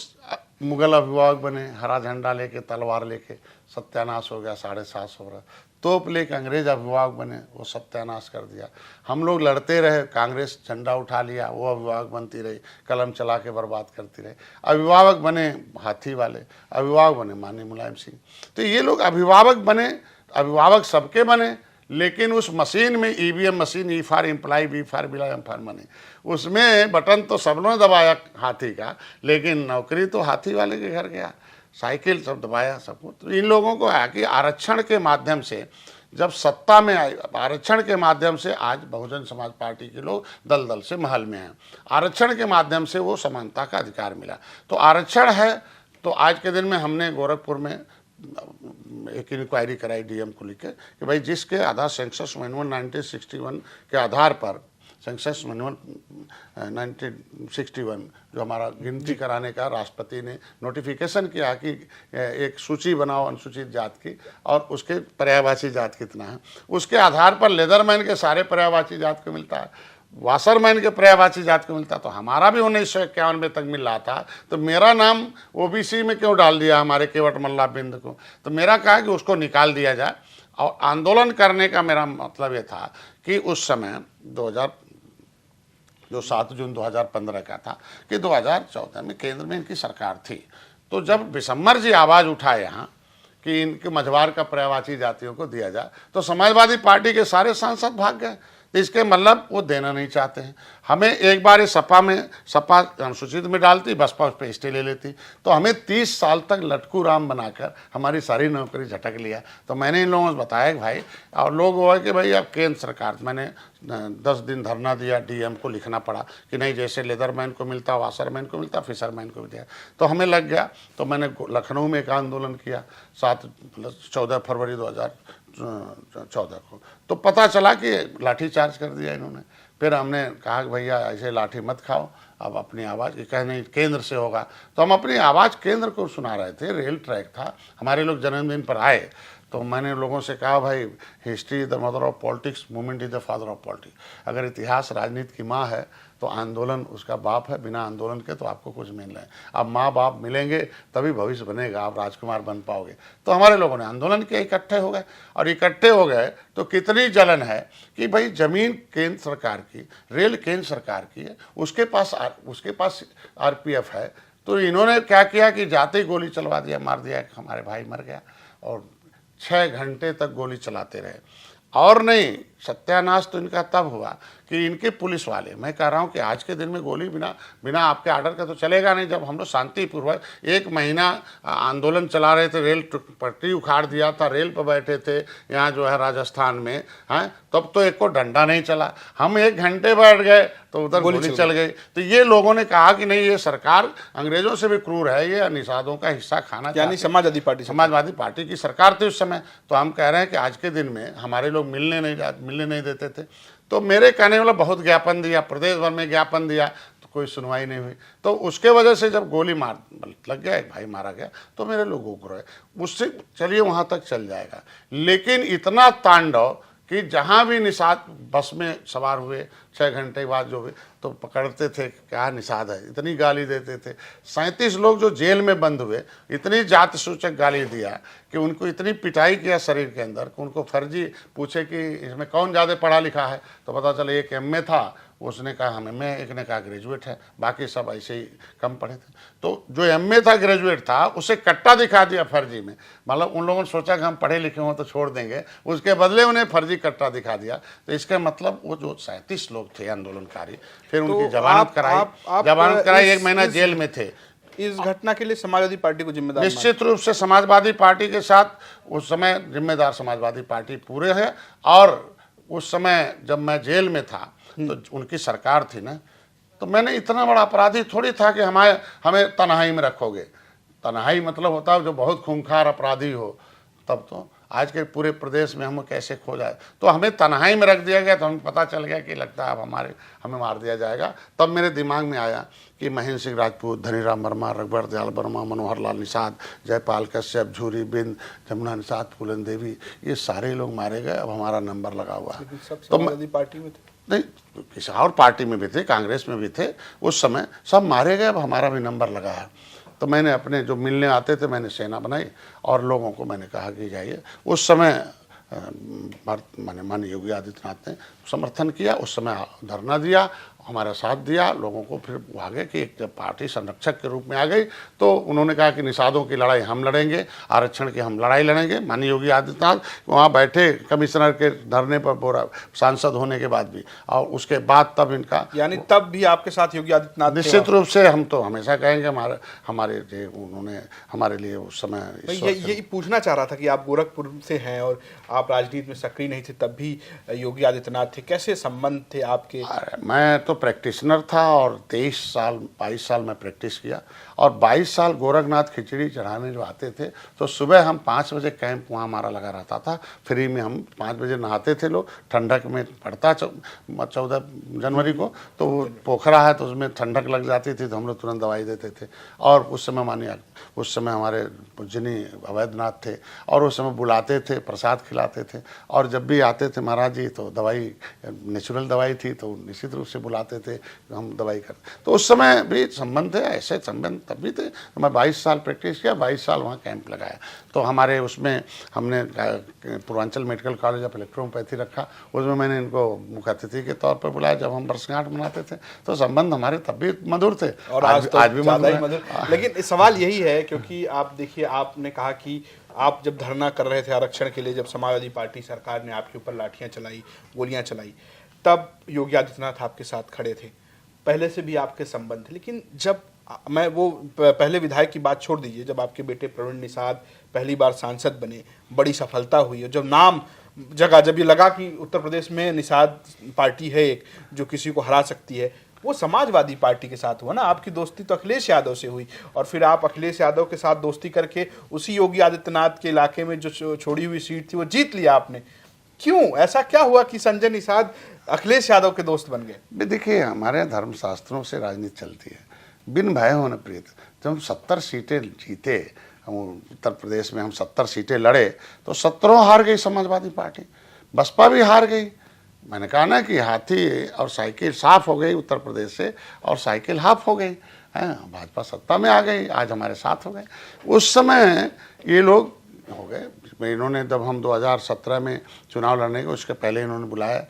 मुगल अभिभावक बने, हरा झंडा लेके, तलवार लेके, सत्यानाश हो गया 750 वर्ष। तोप लेके अंग्रेज अभिभावक बने, वो सत्यानाश कर दिया। हम लोग लड़ते रहे, कांग्रेस झंडा उठा लिया, वो अभिभावक बनती रही, कलम चला के बर्बाद करती रही। अभिभावक बने हाथी वाले, अभिभावक बने माननीय मुलायम सिंह। तो ये लोग अभिभावक बने, अभिभावक सबके बने, लेकिन उस मशीन में EVM machine, E for employ, B for बिला, एम फॉर मनी, उसमें बटन तो सब लोगों ने दबाया हाथी का, लेकिन नौकरी तो हाथी वाले के घर गया, साइकिल सब दबाया सबको। तो इन लोगों को आया कि आरक्षण के माध्यम से जब सत्ता में आए, आरक्षण के माध्यम से आज बहुजन समाज पार्टी के लोग दल दल से महल में हैं, आरक्षण के माध्यम से वो समानता का अधिकार मिला। तो आरक्षण है। तो आज के दिन में हमने गोरखपुर में एक इंक्वायरी कराई डीएम को लेकर कि भाई जिसके आधार सेंसस मैनुअल 1961 के आधार पर, सेंसस मैनुअल 1961 जो हमारा गिनती कराने का राष्ट्रपति ने नोटिफिकेशन किया कि एक सूची बनाओ अनुसूचित जात की और उसके पर्यायवाची जात कितना है, उसके आधार पर लेदरमैन के सारे पर्यायवाची जात को मिलता है, वासरमैन के पर्यायवाची जात को मिलता। तो हमारा भी 1951 में तक मिल रहा था, तो मेरा नाम ओबीसी में क्यों डाल दिया हमारे केवट मल्ला बिंद को? तो मेरा कहा कि उसको निकाल दिया जाए। और आंदोलन करने का मेरा मतलब ये था कि उस समय 7 जून 2015 का था कि 2014 में केंद्र में इनकी सरकार थी। तो जब बिशम्बर जी आवाज़ उठाए यहाँ कि इनके मझवार का पर्यायवाची जातियों को दिया जाए, तो समाजवादी पार्टी के सारे सांसद भाग गए। तो इसके मतलब वो देना नहीं चाहते हैं। हमें एक बार ये सपा अनुसूचित में डालती, बसपा उस पर स्टे ले लेती, तो हमें 30 साल तक लटकू राम बनाकर हमारी सारी नौकरी झटक लिया। तो मैंने इन लोगों को बताया कि भाई, और लोग वो है कि भाई अब केंद्र सरकार, मैंने 10 दिन धरना दिया, डीएम को लिखना पड़ा कि नहीं जैसे लेदरमैन को मिलता, वासरमैन को मिलता, फिशरमैन को भी दिया। तो हमें लग गया। तो मैंने लखनऊ में एक आंदोलन किया 14 फरवरी 2014 को। तो पता चला कि लाठीचार्ज कर दिया इन्होंने। फिर हमने कहा कि भैया ऐसे लाठी मत खाओ, अब अपनी आवाज़, कहे नहीं केंद्र से होगा। तो हम अपनी आवाज़ केंद्र को सुना रहे थे, रेल ट्रैक था, हमारे लोग जन्मदिन पर आए। तो मैंने लोगों से कहा भाई history is the mother of politics, movement is the father of politics. अगर इतिहास राजनीति की माँ है तो आंदोलन उसका बाप है, बिना आंदोलन के तो आपको कुछ मिल रहा है। अब माँ बाप मिलेंगे तभी भविष्य बनेगा, आप राजकुमार बन पाओगे। तो हमारे लोगों ने आंदोलन किया, इकट्ठे हो गए, और इकट्ठे हो गए तो कितनी जलन है कि भाई ज़मीन केंद्र सरकार की, रेल केंद्र सरकार की है, उसके पास आरपीएफ है। तो इन्होंने क्या किया कि जाते ही गोली चलवा दिया, मार दिया, हमारे भाई मर गया। और 6 घंटे तक गोली चलाते रहे। और नहीं, सत्यानाश तो इनका तब हुआ कि इनके पुलिस वाले, मैं कह रहा हूँ कि आज के दिन में गोली बिना आपके आर्डर का तो चलेगा नहीं। जब हम लोग शांतिपूर्वक 1 महीना आंदोलन चला रहे थे, रेल पटरी उखाड़ दिया था, रेल पर बैठे थे यहाँ जो है राजस्थान में, हैं, तब तो एक को डंडा नहीं चला। हम 1 घंटे बैठ गए तो उधर गोली चल गई। तो ये लोगों ने कहा कि नहीं, ये सरकार अंग्रेजों से भी क्रूर है, ये निषादों का हिस्सा खाना, यानी समाजवादी पार्टी की सरकार थी उस समय। तो हम कह रहे हैं कि आज के दिन में हमारे लोग मिलने नहीं देते थे। तो मेरे कहने वाला बहुत ज्ञापन दिया, प्रदेश भर में ज्ञापन दिया, तो कोई सुनवाई नहीं हुई। तो उसके वजह से जब गोली मार लग गया, एक भाई मारा गया, तो मेरे लोगों को रहे उससे चलिए वहाँ तक चल जाएगा। लेकिन इतना तांडव कि जहाँ भी निषाद बस में सवार हुए 6 घंटे बाद जो भी तो पकड़ते थे, क्या निषाद है, इतनी गाली देते थे। 37 लोग जो जेल में बंद हुए, इतनी जाति सूचक गाली दिया कि उनको इतनी पिटाई किया शरीर के अंदर कि उनको फर्जी पूछे कि इसमें कौन ज़्यादा पढ़ा लिखा है, तो पता चला एक एमए था, उसने कहा हम एमए, एक ने कहा ग्रेजुएट है, बाकी सब ऐसे ही कम पढ़े थे। तो जो एमए था, ग्रेजुएट था, उसे कट्टा दिखा दिया फर्जी में। मतलब उन लोगों ने सोचा कि हम पढ़े लिखे हों तो छोड़ देंगे, उसके बदले उन्हें फर्जी कट्टा दिखा दिया। तो इसका मतलब वो जो 37 लोग थे आंदोलनकारी, फिर उनकी जमानत कराई, जमानत कराई, 1 महीना जेल में थे। इस घटना के लिए समाजवादी पार्टी को जिम्मेदार निश्चित रूप से समाजवादी पार्टी के साथ उस समय जिम्मेदार समाजवादी पार्टी पूरे है। और उस समय जब मैं जेल में था तो उनकी सरकार थी ना, तो मैंने इतना बड़ा अपराधी थोड़ी था कि हमें तन्हाई में रखोगे। तन्हाई मतलब होता है जो बहुत खूंखार अपराधी हो, तब तो आज के पूरे प्रदेश में हम कैसे खो जाए। तो हमें तन्हाई में रख दिया गया, तो हमें पता चल गया कि लगता है अब हमें मार दिया जाएगा। तब मेरे दिमाग में आया कि महेंद्र सिंह राजपूत, धनीराम वर्मा, रघुवर दयाल वर्मा, मनोहर लाल निषाद, जयपाल कश्यप, झूरी बिंद, जमुना निषाद, फूलन देवी, ये सारे लोग मारे गए, अब हमारा नंबर लगा हुआ है। सब समाजवादी पार्टी में थे? नहीं, किसी और पार्टी में भी थे, कांग्रेस में भी थे, उस समय सब मारे गए, अब हमारा भी नंबर लगा है। तो मैंने अपने जो मिलने आते थे, मैंने सेना बनाई और लोगों को मैंने कहा कि जाइए। उस समय माननीय योगी आदित्यनाथ ने समर्थन किया, उस समय धरना दिया, हमारा साथ दिया लोगों को। फिर वो आगे कि एक जब पार्टी संरक्षक के रूप में आ गई तो उन्होंने कहा कि निषादों की लड़ाई हम लड़ेंगे, आरक्षण की हम लड़ाई लड़ेंगे। माननीय योगी आदित्यनाथ वहाँ बैठे कमिश्नर के धरने पर, पूरा सांसद होने के बाद भी, और उसके बाद तब इनका, यानी तब भी आपके साथ योगी आदित्यनाथ? निश्चित रूप से हम तो हमेशा कहेंगे हमारे उन्होंने हमारे लिए उस समय यही पूछना चाह रहा था कि आप गोरखपुर से हैं और आप राजनीति में सक्रिय नहीं थे, तब भी योगी आदित्यनाथ थे, कैसे संबंध थे आपके? मैं तो प्रैक्टिशनर था और 22 साल मैं प्रैक्टिस किया। और 22 साल गोरखनाथ खिचड़ी चढ़ाने जो आते थे तो सुबह हम 5 बजे कैंप वहाँ हमारा लगा रहता था, फ्री में। हम 5 बजे नहाते थे लोग, ठंडक में पड़ता 14 जनवरी को, तो वो पोखरा है तो उसमें ठंडक लग जाती थी, तो हम लोग तुरंत दवाई देते थे। और उस समय हमारे पूजनी अवैधनाथ थे और उस समय बुलाते थे, प्रसाद खिलाते थे। और जब भी आते थे महाराज जी तो दवाई, नेचुरल दवाई थी तो निश्चित रूप से बुलाते थे, हम दवाई करते। तो उस समय भी संबंध थे, ऐसे संबंध तब भी थे। तो मैं 22 साल प्रैक्टिस किया, 22 साल वहाँ कैंप लगाया। तो हमारे उसमें हमने Purvanchal medical college of electropathy रखा, उसमें मैंने इनको मुख्य अतिथि के तौर पर बुलाया जब हम वर्षगांठ मनाते थे। तो संबंध हमारे तब भी मधुर थे और आज भी मधुर। लेकिन सवाल यही है, क्योंकि आप देखिए, आपने कहा कि आप जब धरना कर रहे थे आरक्षण के लिए, जब समाजवादी पार्टी सरकार ने आपके ऊपर लाठियां चलाई, गोलियां चलाई, तब योगी आदित्यनाथ आपके साथ खड़े थे, पहले से भी आपके संबंध थे। लेकिन जब मैं वो पहले विधायक की बात छोड़ दीजिए, जब आपके बेटे प्रवीण निषाद पहली बार सांसद बने, बड़ी सफलता हुई है, जब नाम जगह, जब ये लगा कि उत्तर प्रदेश में निषाद पार्टी है एक जो किसी को हरा सकती है, वो समाजवादी पार्टी के साथ हुआ ना। आपकी दोस्ती तो अखिलेश यादव से हुई और फिर आप अखिलेश यादव के साथ दोस्ती करके उसी योगी आदित्यनाथ के इलाके में जो छोड़ी हुई सीट थी वो जीत लिया आपने। क्यों, ऐसा क्या हुआ कि संजय निषाद अखिलेश यादव के दोस्त बन गए? देखिए, हमारे धर्मशास्त्रों से राजनीति चलती है, बिन भय होने प्रीत। जब हम 70 सीटें जीते, हम उत्तर प्रदेश में हम 70 सीटें लड़े तो 17 हार गई समाजवादी पार्टी, बसपा भी हार गई। मैंने कहा ना कि हाथी और साइकिल साफ हो गई उत्तर प्रदेश से, और साइकिल हाफ हो गई है, भाजपा सत्ता में आ गई, आज हमारे साथ हो गए। उस समय ये लोग हो गए। इन्होंने जब हम 2017 में चुनाव लड़ने के उसके पहले इन्होंने बुलाया,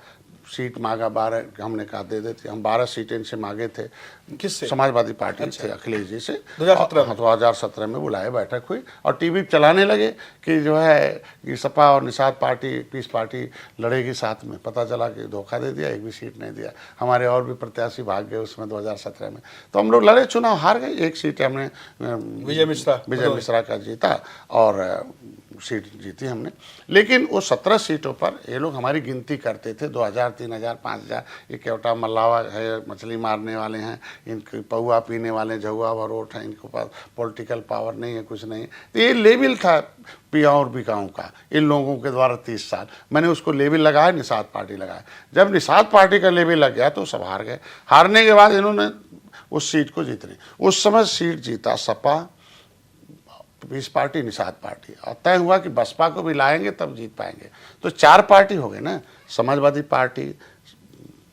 सीट मांगा 12, हमने कहा दे देते। हम 12 सीटें इनसे मांगे थे। किससे? समाजवादी पार्टी से, अखिलेश जी से। 2017 में बुलाए, बैठक हुई और टीवी चलाने लगे कि जो है कि सपा और निषाद पार्टी, पीस पार्टी लड़ेगी साथ में। पता चला कि धोखा दे दिया, एक भी सीट नहीं दिया। हमारे और भी प्रत्याशी भाग गए उसमें 2017 में। तो हम लोग लड़े, चुनाव हार गए। एक सीट हमने विजय मिश्रा का जीता और सीट जीती हमने। लेकिन वो 17 सीटों पर ये लोग हमारी गिनती करते थे, 2000, 3000, 5000। ये केवटा मल्लावा है, मछली मारने वाले हैं, इनके पौआ पीने वाले, झुआ भरोट हैं, इनके पास पॉलिटिकल पावर नहीं है, कुछ नहीं। तो ये लेवल था पिया और बिकाऊ का इन लोगों के द्वारा 30 साल। मैंने उसको लेवल लगाया, निषाद पार्टी लगाया। जब निषाद पार्टी का लेवल लग गया तो सब हार गए। हारने के बाद इन्होंने उस सीट को जीतनी। उस समय सीट जीता Sapa, Peace Party, Nishad party, और तय हुआ कि बसपा को भी लाएंगे तब जीत पाएंगे। तो 4 पार्टी हो गए ना, Samajwadi party,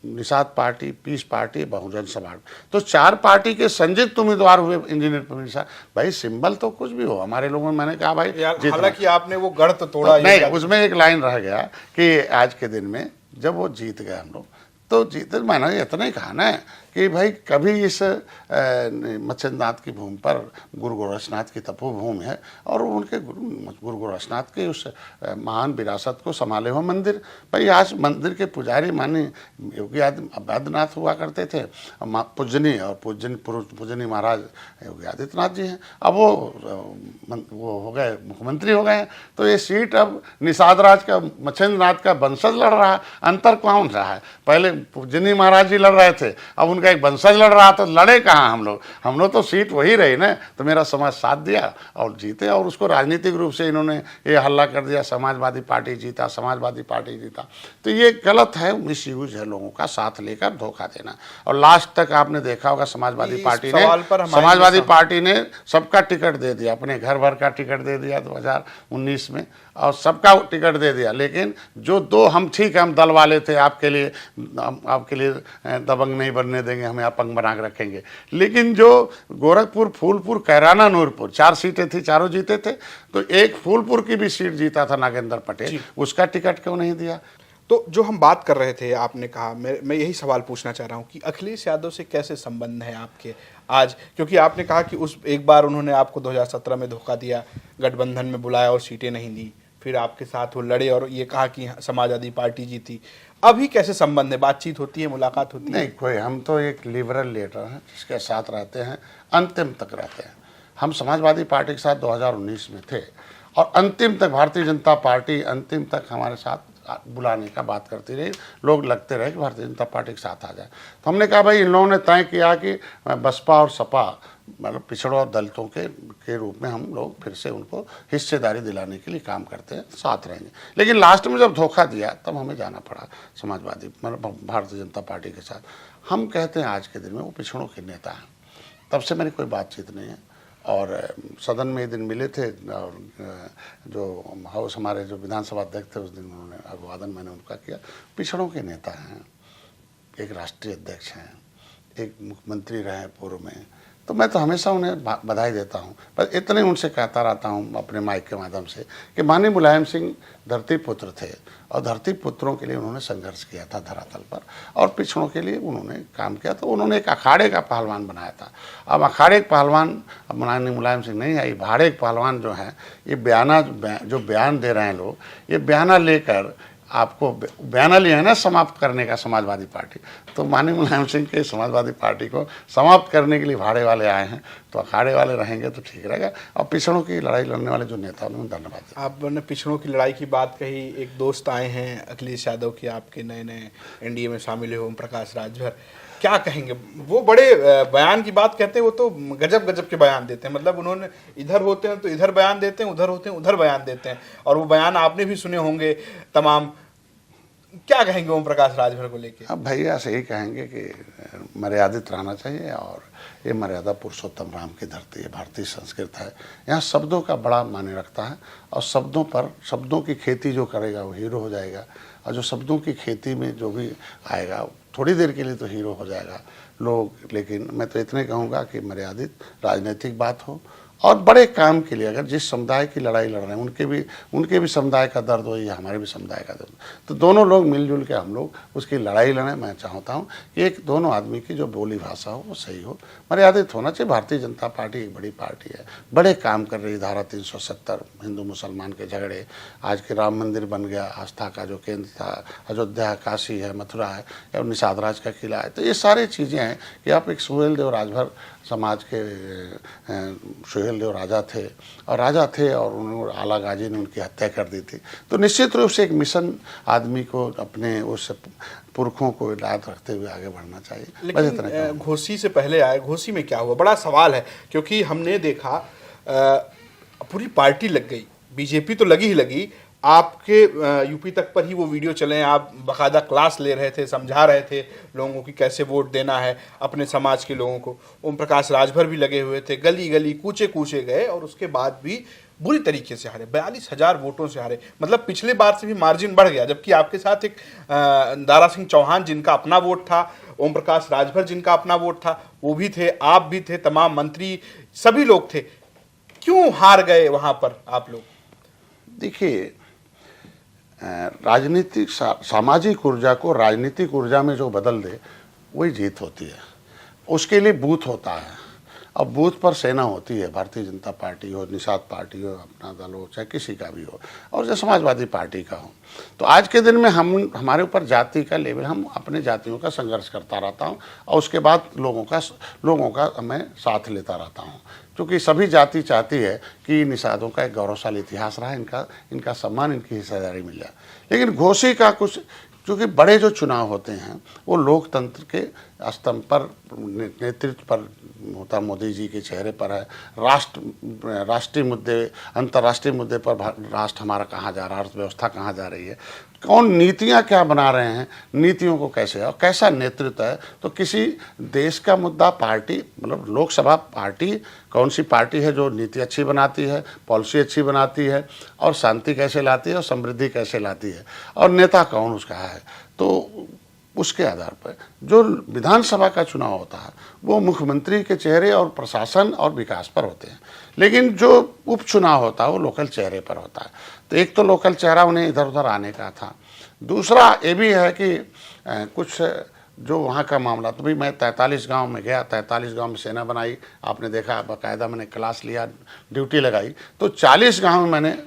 Nishad party, peace party, Bahujan Samaj. तो 4 पार्टी के संदिग्ध उम्मीदवार हुए इंजीनियर प्रवीण शाह। भाई सिंबल तो कुछ भी हो, हमारे लोगों ने, मैंने कहा भाई हालांकि आपने वो गढ़ तो तोड़ा नहीं, उसमें एक लाइन रह गया कि आज के दिन में जब वो जीत गए हम लोग, तो जीते, मैंने इतना ही कहा ना कि भाई कभी इस मत्स्यनाथ की भूमि पर गुरु गोरक्षनाथ की तपोभूमि है, और उनके गुरु गोरक्षनाथ के उस महान विरासत को संभाले हुए मंदिर। भाई आज मंदिर के पुजारी माननीय योगी आदित्यनाथ हुआ करते थे, पूजनी और पूजनी महाराज योगी आदित्यनाथ जी हैं। अब वो हो गए, मुख्यमंत्री हो गए हैं। तो ये सीट अब निषाद राज का, मत्स्यनाथ का वंशज लड़ रहा है। अंतर कौन रहा है? पहले पूजनी महाराज जी लड़ रहे थे, अब उनका एक वंशज लड़ रहा, तो लड़े कहाँ हम लोग तो सीट वही रही ना। तो मेरा समाज साथ दिया और जीते, और उसको राजनीतिक रूप से इन्होंने ये हल्ला कर दिया, समाजवादी पार्टी जीता, समाजवादी पार्टी जीता। तो ये गलत है, मिस यूज है लोगों का साथ लेकर धोखा देना। और लास्ट तक आपने देखा होगा समाजवादी पार्टी ने सबका टिकट दे दिया, अपने घर भर का टिकट दे दिया 2019 में, और सबका टिकट दे दिया। लेकिन जो 2 हम ठीक है, हम दल वाले थे, आपके लिए दबंग नहीं बनने देंगे, हमें अपंग बना के रखेंगे। लेकिन जो गोरखपुर, फूलपुर, कैराना, नूरपुर 4 सीटें थी, चारों जीते थे। तो एक फूलपुर की भी सीट जीता था नागेंद्र पटेल, उसका टिकट क्यों नहीं दिया? तो जो हम बात कर रहे थे, आपने कहा, मैं यही सवाल पूछना चाह रहा हूँ कि अखिलेश यादव से कैसे संबंध है आपके आज? क्योंकि आपने कहा कि उस एक बार उन्होंने आपको 2017 में धोखा दिया, गठबंधन में बुलाया और सीटें नहीं दी, फिर आपके साथ वो लड़े और ये कहा कि समाजवादी पार्टी जीती। अभी कैसे संबंध है? बातचीत होती है, मुलाकात होती है? नहीं, कोई, हम तो एक लिबरल लीडर हैं जिसके साथ रहते हैं, अंतिम तक रहते हैं। हम समाजवादी पार्टी के साथ 2019 में थे, और अंतिम तक भारतीय जनता पार्टी अंतिम तक हमारे साथ बुलाने का बात करती रही। लोग लगते रहे कि भारतीय जनता पार्टी के साथ आ जाए। तो हमने कहा भाई इन लोगों ने तय किया कि बसपा और सपा, मतलब पिछड़ों दलितों के रूप में हम लोग फिर से उनको हिस्सेदारी दिलाने के लिए काम करते हैं, साथ रहेंगे। लेकिन लास्ट में जब धोखा दिया तब हमें जाना पड़ा समाजवादी, मतलब भारतीय जनता पार्टी के साथ। हम कहते हैं आज के दिन में वो पिछड़ों के नेता हैं, तब से मेरी कोई बातचीत नहीं है। और सदन में एक दिन मिले थे, और जो हाउस हमारे जो विधानसभा अध्यक्ष थे उस दिन उन्होंने अभिवादन मैंने उनका किया। पिछड़ों के नेता हैं, एक राष्ट्रीय अध्यक्ष हैं, एक मुख्यमंत्री रहे पूर्व में। तो मैं तो हमेशा उन्हें बधाई देता हूं, पर इतने उनसे कहता रहता हूं अपने माइक के माध्यम से कि माननीय मुलायम सिंह धरती पुत्र थे, और धरती पुत्रों के लिए उन्होंने संघर्ष किया था धरातल पर, और पिछड़ों के लिए उन्होंने काम किया। तो उन्होंने एक अखाड़े का पहलवान बनाया था। अब अखाड़े के पहलवान अब माननीय मुलायम सिंह नहीं है, भाड़े के पहलवान जो हैं, ये जो बयान दे रहे हैं लोग, ये बयाना लेकर आपको बयाना लिया है ना समाप्त करने का समाजवादी पार्टी। तो माननीय मुलायम सिंह के समाजवादी पार्टी को समाप्त करने के लिए भाड़े वाले आए हैं, तो अखाड़े वाले रहेंगे तो ठीक रहेगा। और पिछड़ों की लड़ाई लड़ने वाले जो नेता उन्हें धन्यवाद। आपने पिछड़ों की लड़ाई की बात कही, एक दोस्त आए हैं अखिलेश यादव के, आपके नए एनडीए में शामिल हुए ओम प्रकाश राजभर, क्या कहेंगे? वो बड़े बयान की बात कहते हैं, वो तो गजब गजब के बयान देते हैं। मतलब उन्होंने इधर होते हैं तो इधर बयान देते हैं, उधर होते हैं उधर बयान देते हैं, और वो बयान आपने भी सुने होंगे तमाम। क्या कहेंगे ओम प्रकाश राजभर को लेके? अब भैया से ही कहेंगे कि मर्यादित रहना चाहिए, और ये मर्यादा पुरुषोत्तम राम की धरती है, भारतीय संस्कृत है। यहाँ शब्दों का बड़ा मायने रखता है, और शब्दों की खेती जो करेगा वो हीरो हो जाएगा, और जो शब्दों की खेती में जो भी आएगा थोड़ी देर के लिए तो हीरो हो जाएगा लोग। लेकिन मैं तो इतने कहूँगा कि मर्यादित राजनीतिक बात हो, और बड़े काम के लिए अगर जिस समुदाय की लड़ाई लड़ रहे हैं उनके भी समुदाय का दर्द हो या हमारे भी समुदाय का दर्द, तो दोनों लोग मिलजुल के हम लोग उसकी लड़ाई लड़ें। मैं चाहता हूं कि एक दोनों आदमी की जो बोली भाषा हो वो सही हो, मर्यादित होना चाहिए। भारतीय जनता पार्टी एक बड़ी पार्टी है, बड़े काम कर रही। धारा 370 हिंदू मुसलमान के झगड़े, आज के राम मंदिर बन गया, आस्था का जो केंद्र था, अयोध्या, काशी है, मथुरा है, और निषाद राज का किला है। तो ये सारी चीज़ें हैं कि आप एक सुहेल देव राजभर समाज के सुहेल देव राजा थे, और उन्होंने आला गाजी ने उनकी हत्या कर दी थी। तो निश्चित रूप से एक मिशन आदमी को अपने उस पुरखों को याद रखते हुए आगे बढ़ना चाहिए। लेकिन घोसी से पहले आए, घोसी में क्या हुआ? बड़ा सवाल है, क्योंकि हमने देखा पूरी पार्टी लग गई, बीजेपी तो लगी ही लगी, आपके यूपी तक पर ही वो वीडियो चले हैं, आप बाकायदा क्लास ले रहे थे, समझा रहे थे लोगों को कि कैसे वोट देना है अपने समाज के लोगों को। ओम प्रकाश राजभर भी लगे हुए थे, गली गली कूचे कूचे गए और उसके बाद भी बुरी तरीके से हारे, 42,000 वोटों से हारे। मतलब पिछले बार से भी मार्जिन बढ़ गया, जबकि आपके साथ एक दारा सिंह चौहान जिनका अपना वोट था, ओम प्रकाश राजभर जिनका अपना वोट था, वो भी थे, आप भी थे, तमाम मंत्री सभी लोग थे। क्यों हार गए वहां पर आप लोग? देखिए, राजनीतिक सामाजिक ऊर्जा को राजनीतिक ऊर्जा में जो बदल दे वही जीत होती है। उसके लिए बूथ होता है, अब बूथ पर सेना होती है, भारतीय जनता पार्टी हो, निषाद पार्टी हो, अपना दल हो, चाहे किसी का भी हो, और जो समाजवादी पार्टी का हो। तो आज के दिन में हमारे ऊपर जाति का लेवल, हम अपने जातियों का संघर्ष करता रहता हूँ और उसके बाद लोगों का मैं साथ लेता रहता हूँ, क्योंकि सभी जाति चाहती है कि निषादों का एक गौरवशाली इतिहास रहा, इनका सम्मान, इनकी हिस्सेदारी मिल जाए। लेकिन घोषी का कुछ, क्योंकि बड़े जो चुनाव होते हैं वो लोकतंत्र के स्तंभ पर, नेतृत्व पर होता, मोदी जी के चेहरे पर है। राष्ट्रीय मुद्दे, अंतर्राष्ट्रीय मुद्दे पर राष्ट्र हमारा कहाँ जा रहा है, अर्थव्यवस्था कहाँ जा रही है, कौन नीतियाँ क्या बना रहे हैं, नीतियों को कैसे और कैसा नेतृत्व है। तो किसी देश का मुद्दा पार्टी, मतलब लोकसभा पार्टी कौन सी पार्टी है जो नीति अच्छी बनाती है, पॉलिसी अच्छी बनाती है और शांति कैसे लाती है और समृद्धि कैसे लाती है, और नेता कौन उसका है। तो उसके आधार पर जो विधानसभा का चुनाव होता है वो मुख्यमंत्री के चेहरे और प्रशासन और विकास पर होते हैं, लेकिन जो उपचुनाव होता है वो लोकल चेहरे पर होता है। तो एक तो लोकल चेहरा उन्हें इधर उधर आने का था, दूसरा ये भी है कि कुछ जो वहाँ का मामला, तो भी मैं 43 गांव में गया, 43 गांव में सेना बनाई, आपने देखा, बाकायदा मैंने क्लास लिया, ड्यूटी लगाई। तो 40 गाँव में मैंने,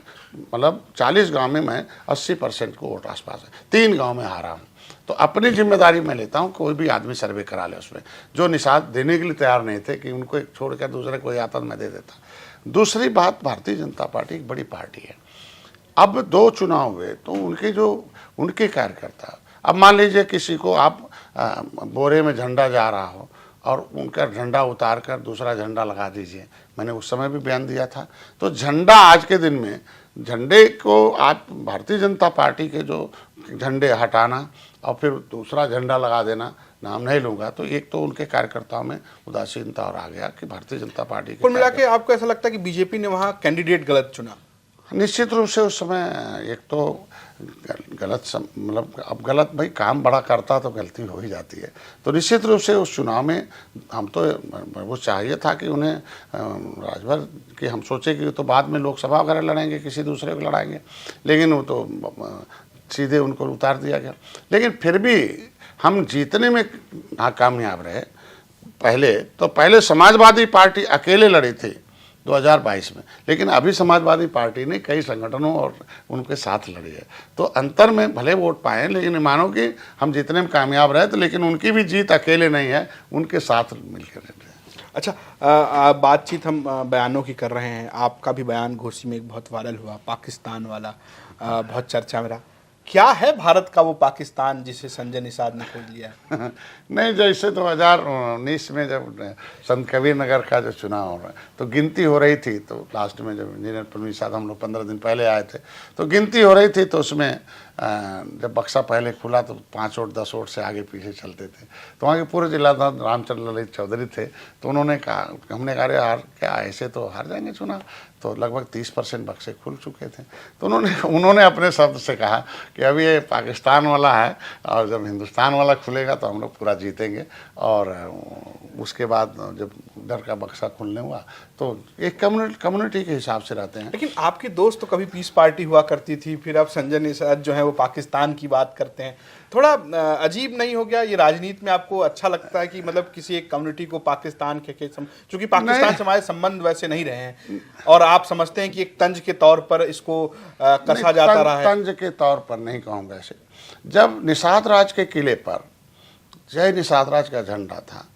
मतलब 40 गाँव में मैं 80% को वोट आसपास है, 3 गाँव में हारा हूँ। तो अपनी जिम्मेदारी मैं लेता हूँ, कोई भी आदमी सर्वे करा ले उसमें, जो निषाद देने के लिए तैयार नहीं थे कि उनको एक छोड़ कर दूसरे कोई आता तो मैं दे देता। दूसरी बात, भारतीय जनता पार्टी एक बड़ी पार्टी है। अब 2 चुनाव हुए तो उनके कार्यकर्ता, अब मान लीजिए किसी को आप बोरे में झंडा जा रहा हो और उनका झंडा उतार कर दूसरा झंडा लगा दीजिए, मैंने उस समय भी बयान दिया था। तो झंडा आज के दिन में, झंडे को आप भारतीय जनता पार्टी के जो झंडे हटाना और फिर दूसरा झंडा लगा देना, नाम नहीं लूँगा, तो एक तो उनके कार्यकर्ताओं में उदासीनता और आ गया कि भारतीय जनता पार्टी के। कुल मिला के आपको ऐसा लगता है कि बीजेपी ने वहाँ कैंडिडेट गलत चुना? निश्चित रूप से उस समय एक तो गलत, मतलब अब गलत, भाई काम बड़ा करता तो गलती हो ही जाती है। तो निश्चित रूप से उस चुनाव में हम तो, वो चाहिए था कि उन्हें राजभर कि हम सोचे कि तो बाद में लोकसभा वगैरह लड़ेंगे, किसी दूसरे को लड़ाएंगे, लेकिन वो तो सीधे उनको उतार दिया गया। लेकिन फिर भी हम जीतने में नाकामयाब रहे। पहले समाजवादी पार्टी अकेले लड़ी थी 2022 में, लेकिन अभी समाजवादी पार्टी ने कई संगठनों और उनके साथ लड़ी है। तो अंतर में भले वोट पाए, लेकिन मानो कि हम जीतने में कामयाब रहे, तो लेकिन उनकी भी जीत अकेले नहीं है, उनके साथ मिलकर रहे हैं। अच्छा, बातचीत हम बयानों की कर रहे हैं। आपका भी बयान घोसी में एक बहुत वायरल हुआ, पाकिस्तान वाला, बहुत चर्चा में रहा। क्या है भारत का वो पाकिस्तान जिसे संजय निषाद ने खोज लिया है? नहीं, जैसे 2019 में जब संत कबीर नगर का जो चुनाव हो रहा है, तो गिनती हो रही थी, तो लास्ट में जब इंजीनियर परवीन साहब, हम लोग 15 दिन पहले आए थे, तो गिनती हो रही थी, तो उसमें जब बक्सा पहले खुला तो 5 वोट 10 वोट से आगे पीछे चलते थे। तो वहाँ के पूरे जिलाधर रामचंद्र ललित चौधरी थे, तो उन्होंने कहा, हमने कहा यार क्या ऐसे तो हार जाएंगे चुनाव, तो लगभग 30% बक्से खुल चुके थे। तो उन्होंने अपने शब्द से कहा कि अभी ये पाकिस्तान वाला है और जब हिंदुस्तान वाला खुलेगा तो हम लोग पूरा जीतेंगे। और उसके बाद जब उधर का बक्सा खुलने हुआ तो एक कम्युनिटी के हिसाब से रहते हैं। लेकिन आपके दोस्त तो कभी पीस पार्टी हुआ करती थी, फिर अब संजय निषाद जो है वो पाकिस्तान की बात करते हैं। थोड़ा अजीब नहीं हो गया ये? राजनीति में आपको अच्छा लगता है कि मतलब किसी एक कम्युनिटी को पाकिस्तान के क्योंकि पाकिस्तान से हमारे संबंध वैसे नहीं रहे हैं, और आप समझते हैं कि एक तंज के तौर पर इसको कसा जाता रहा है? तंज के तौर पर नहीं कहूँगा ऐसे। जब निषाद राज के किले पर जय निषाद राज का झंडा था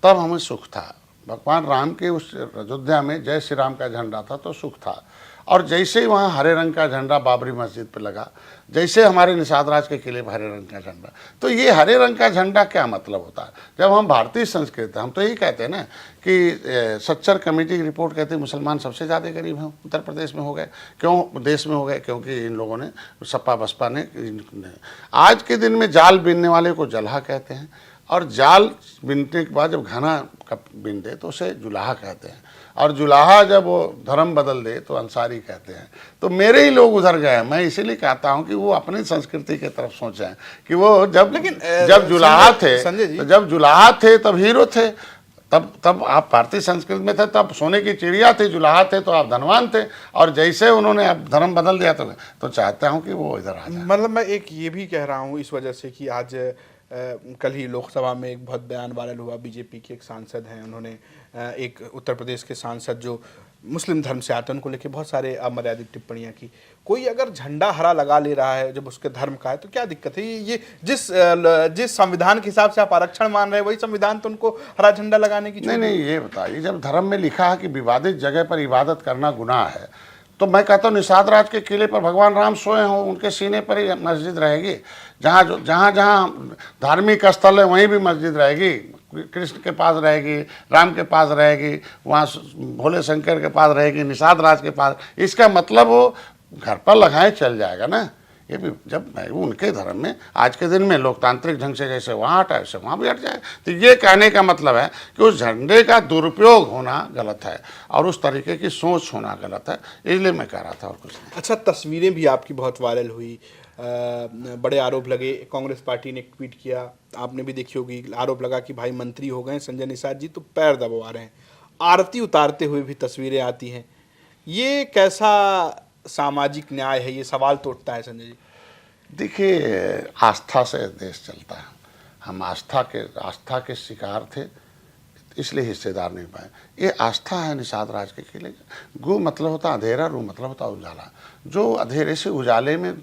तब हमें सुख था, भगवान राम के उस अयोध्या में जय श्री राम का झंडा था तो सुख था, और जैसे ही वहाँ हरे रंग का झंडा बाबरी मस्जिद पे लगा, जैसे हमारे निषाद राज के किले पर हरे रंग का झंडा, तो ये हरे रंग का झंडा क्या मतलब होता है? जब हम भारतीय संस्कृति, हम तो यही कहते हैं ना कि सच्चर कमेटी की रिपोर्ट कहती है मुसलमान सबसे ज़्यादा गरीब हैं उत्तर प्रदेश में हो गए। क्यों देश में हो गए? क्योंकि इन लोगों ने, सपा बसपा ने आज के दिन में जाल बीनने वाले को जल्हा कहते हैं, और जाल बीनने के बाद जब घना कप बीन दे तो उसे जुलाहा कहते हैं, और जुलाहा जब वो धर्म बदल दे तो अंसारी कहते हैं। तो मेरे ही लोग उधर गए। मैं इसीलिए कहता हूं कि वो अपनी संस्कृति की तरफ सोचें कि वो जब जुलाहा थे, तो जब जुलाहा थे तब हीरो थे, तब आप भारतीय संस्कृति में थे, तब सोने की चिड़िया थी, जुलाहा थे तो आप धनवान थे, और जैसे उन्होंने अब धर्म बदल दिया तो चाहता हूं कि वो इधर आ जाए। मतलब मैं एक ये भी कह रहा हूँ इस वजह से कि आज कल ही लोकसभा में एक बहुत बयान वायरल हुआ, बीजेपी के एक सांसद हैं, उन्होंने एक उत्तर प्रदेश के सांसद जो मुस्लिम धर्म से आते हैं उनको लेके बहुत सारे अमर्यादित टिप्पणियां की। कोई अगर झंडा हरा लगा ले रहा है जब उसके धर्म का है तो क्या दिक्कत है? ये जिस संविधान के हिसाब से आप आरक्षण मान रहे हैं वही संविधान तो उनको हरा झंडा लगाने की नहीं, ये बताइए, जब धर्म में लिखा है कि विवादित जगह पर इबादत करना गुनाह है, तो मैं कहता हूँ निषाद राज के किले पर भगवान राम सोए हों, उनके सीने पर ही मस्जिद रहेगी। जहाँ धार्मिक स्थल है वहीं भी मस्जिद रहेगी, कृष्ण के पास रहेगी, राम के पास रहेगी, वहाँ भोले शंकर के पास रहेगी, निषाद राज के पास। इसका मतलब वो घर पर लगाए चल जाएगा ना। ये भी जब उनके धर्म में आज के दिन में लोकतांत्रिक ढंग से जैसे वहाँ हटा वैसे वहाँ भी हट जाए, तो ये कहने का मतलब है कि उस झंडे का दुरुपयोग होना गलत है और उस तरीके की सोच होना गलत है, इसलिए मैं कह रहा था और कुछ नहीं। अच्छा, तस्वीरें भी आपकी बहुत वायरल हुई, बड़े आरोप लगे। कांग्रेस पार्टी ने एक ट्वीट किया, आपने भी देखी होगी, आरोप लगा कि भाई मंत्री हो गए संजय निषाद जी तो पैर दबवा रहे हैं। आरती उतारते हुए भी तस्वीरें आती हैं, ये कैसा सामाजिक न्याय है? ये सवाल तो उठता है संजय जी। देखिए, आस्था से देश चलता है। हम आस्था के शिकार थे, इसलिए हिस्सेदार नहीं पाए। ये आस्था है निषाद राज के किले का। गु मतलब होता अंधेरा, रू मतलब होता उजाला। जो अंधेरे से उजाले में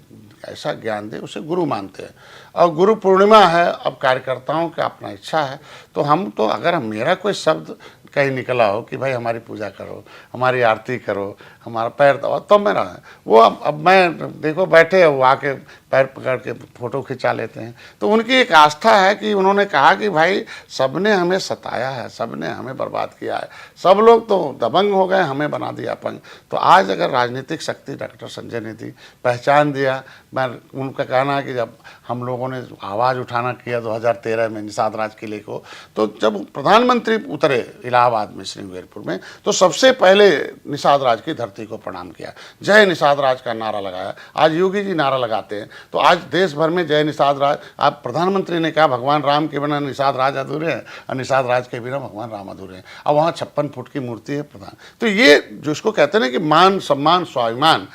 ऐसा ज्ञान दे उसे गुरु मानते हैं। और गुरु पूर्णिमा है, अब कार्यकर्ताओं का अपना इच्छा है, तो हम तो अगर मेरा कोई शब्द कहीं निकला हो कि भाई हमारी पूजा करो, हमारी आरती करो, हमारा पैर दबाओ, तो मेरा वो अब मैं देखो बैठे वो आके पैर पकड़ के फ़ोटो खिंचा लेते हैं। तो उनकी एक आस्था है कि उन्होंने कहा कि भाई सबने हमें सताया है, सबने हमें बर्बाद किया है, सब लोग तो दबंग हो गए, हमें बना दिया अपंग। तो आज अगर राजनीतिक शक्ति डॉक्टर संजय ने दी, पहचान दिया, मैं उनका कहना है कि जब हम लोगों ने आवाज़ उठाना किया 2013 में निषाद राज किले को, तो जब प्रधानमंत्री उतरे इलाहाबाद में श्रृंगेरपुर में, तो सबसे पहले निषाद राज की धरती को प्रणाम किया, जय निषाद राज का नारा लगाया। आज योगी जी नारा लगाते हैं, तो आज देश भर में जय निषाद राज। आप प्रधानमंत्री ने कहा भगवान राम के बिना निषाद राज अधूरे हैं और निषाद राज के बिना भगवान राम अधूरे हैं। अब वहाँ 56 फुट की मूर्ति है प्रधान। तो ये जिसको कहते हैं ना कि मान सम्मान स्वाभिमान,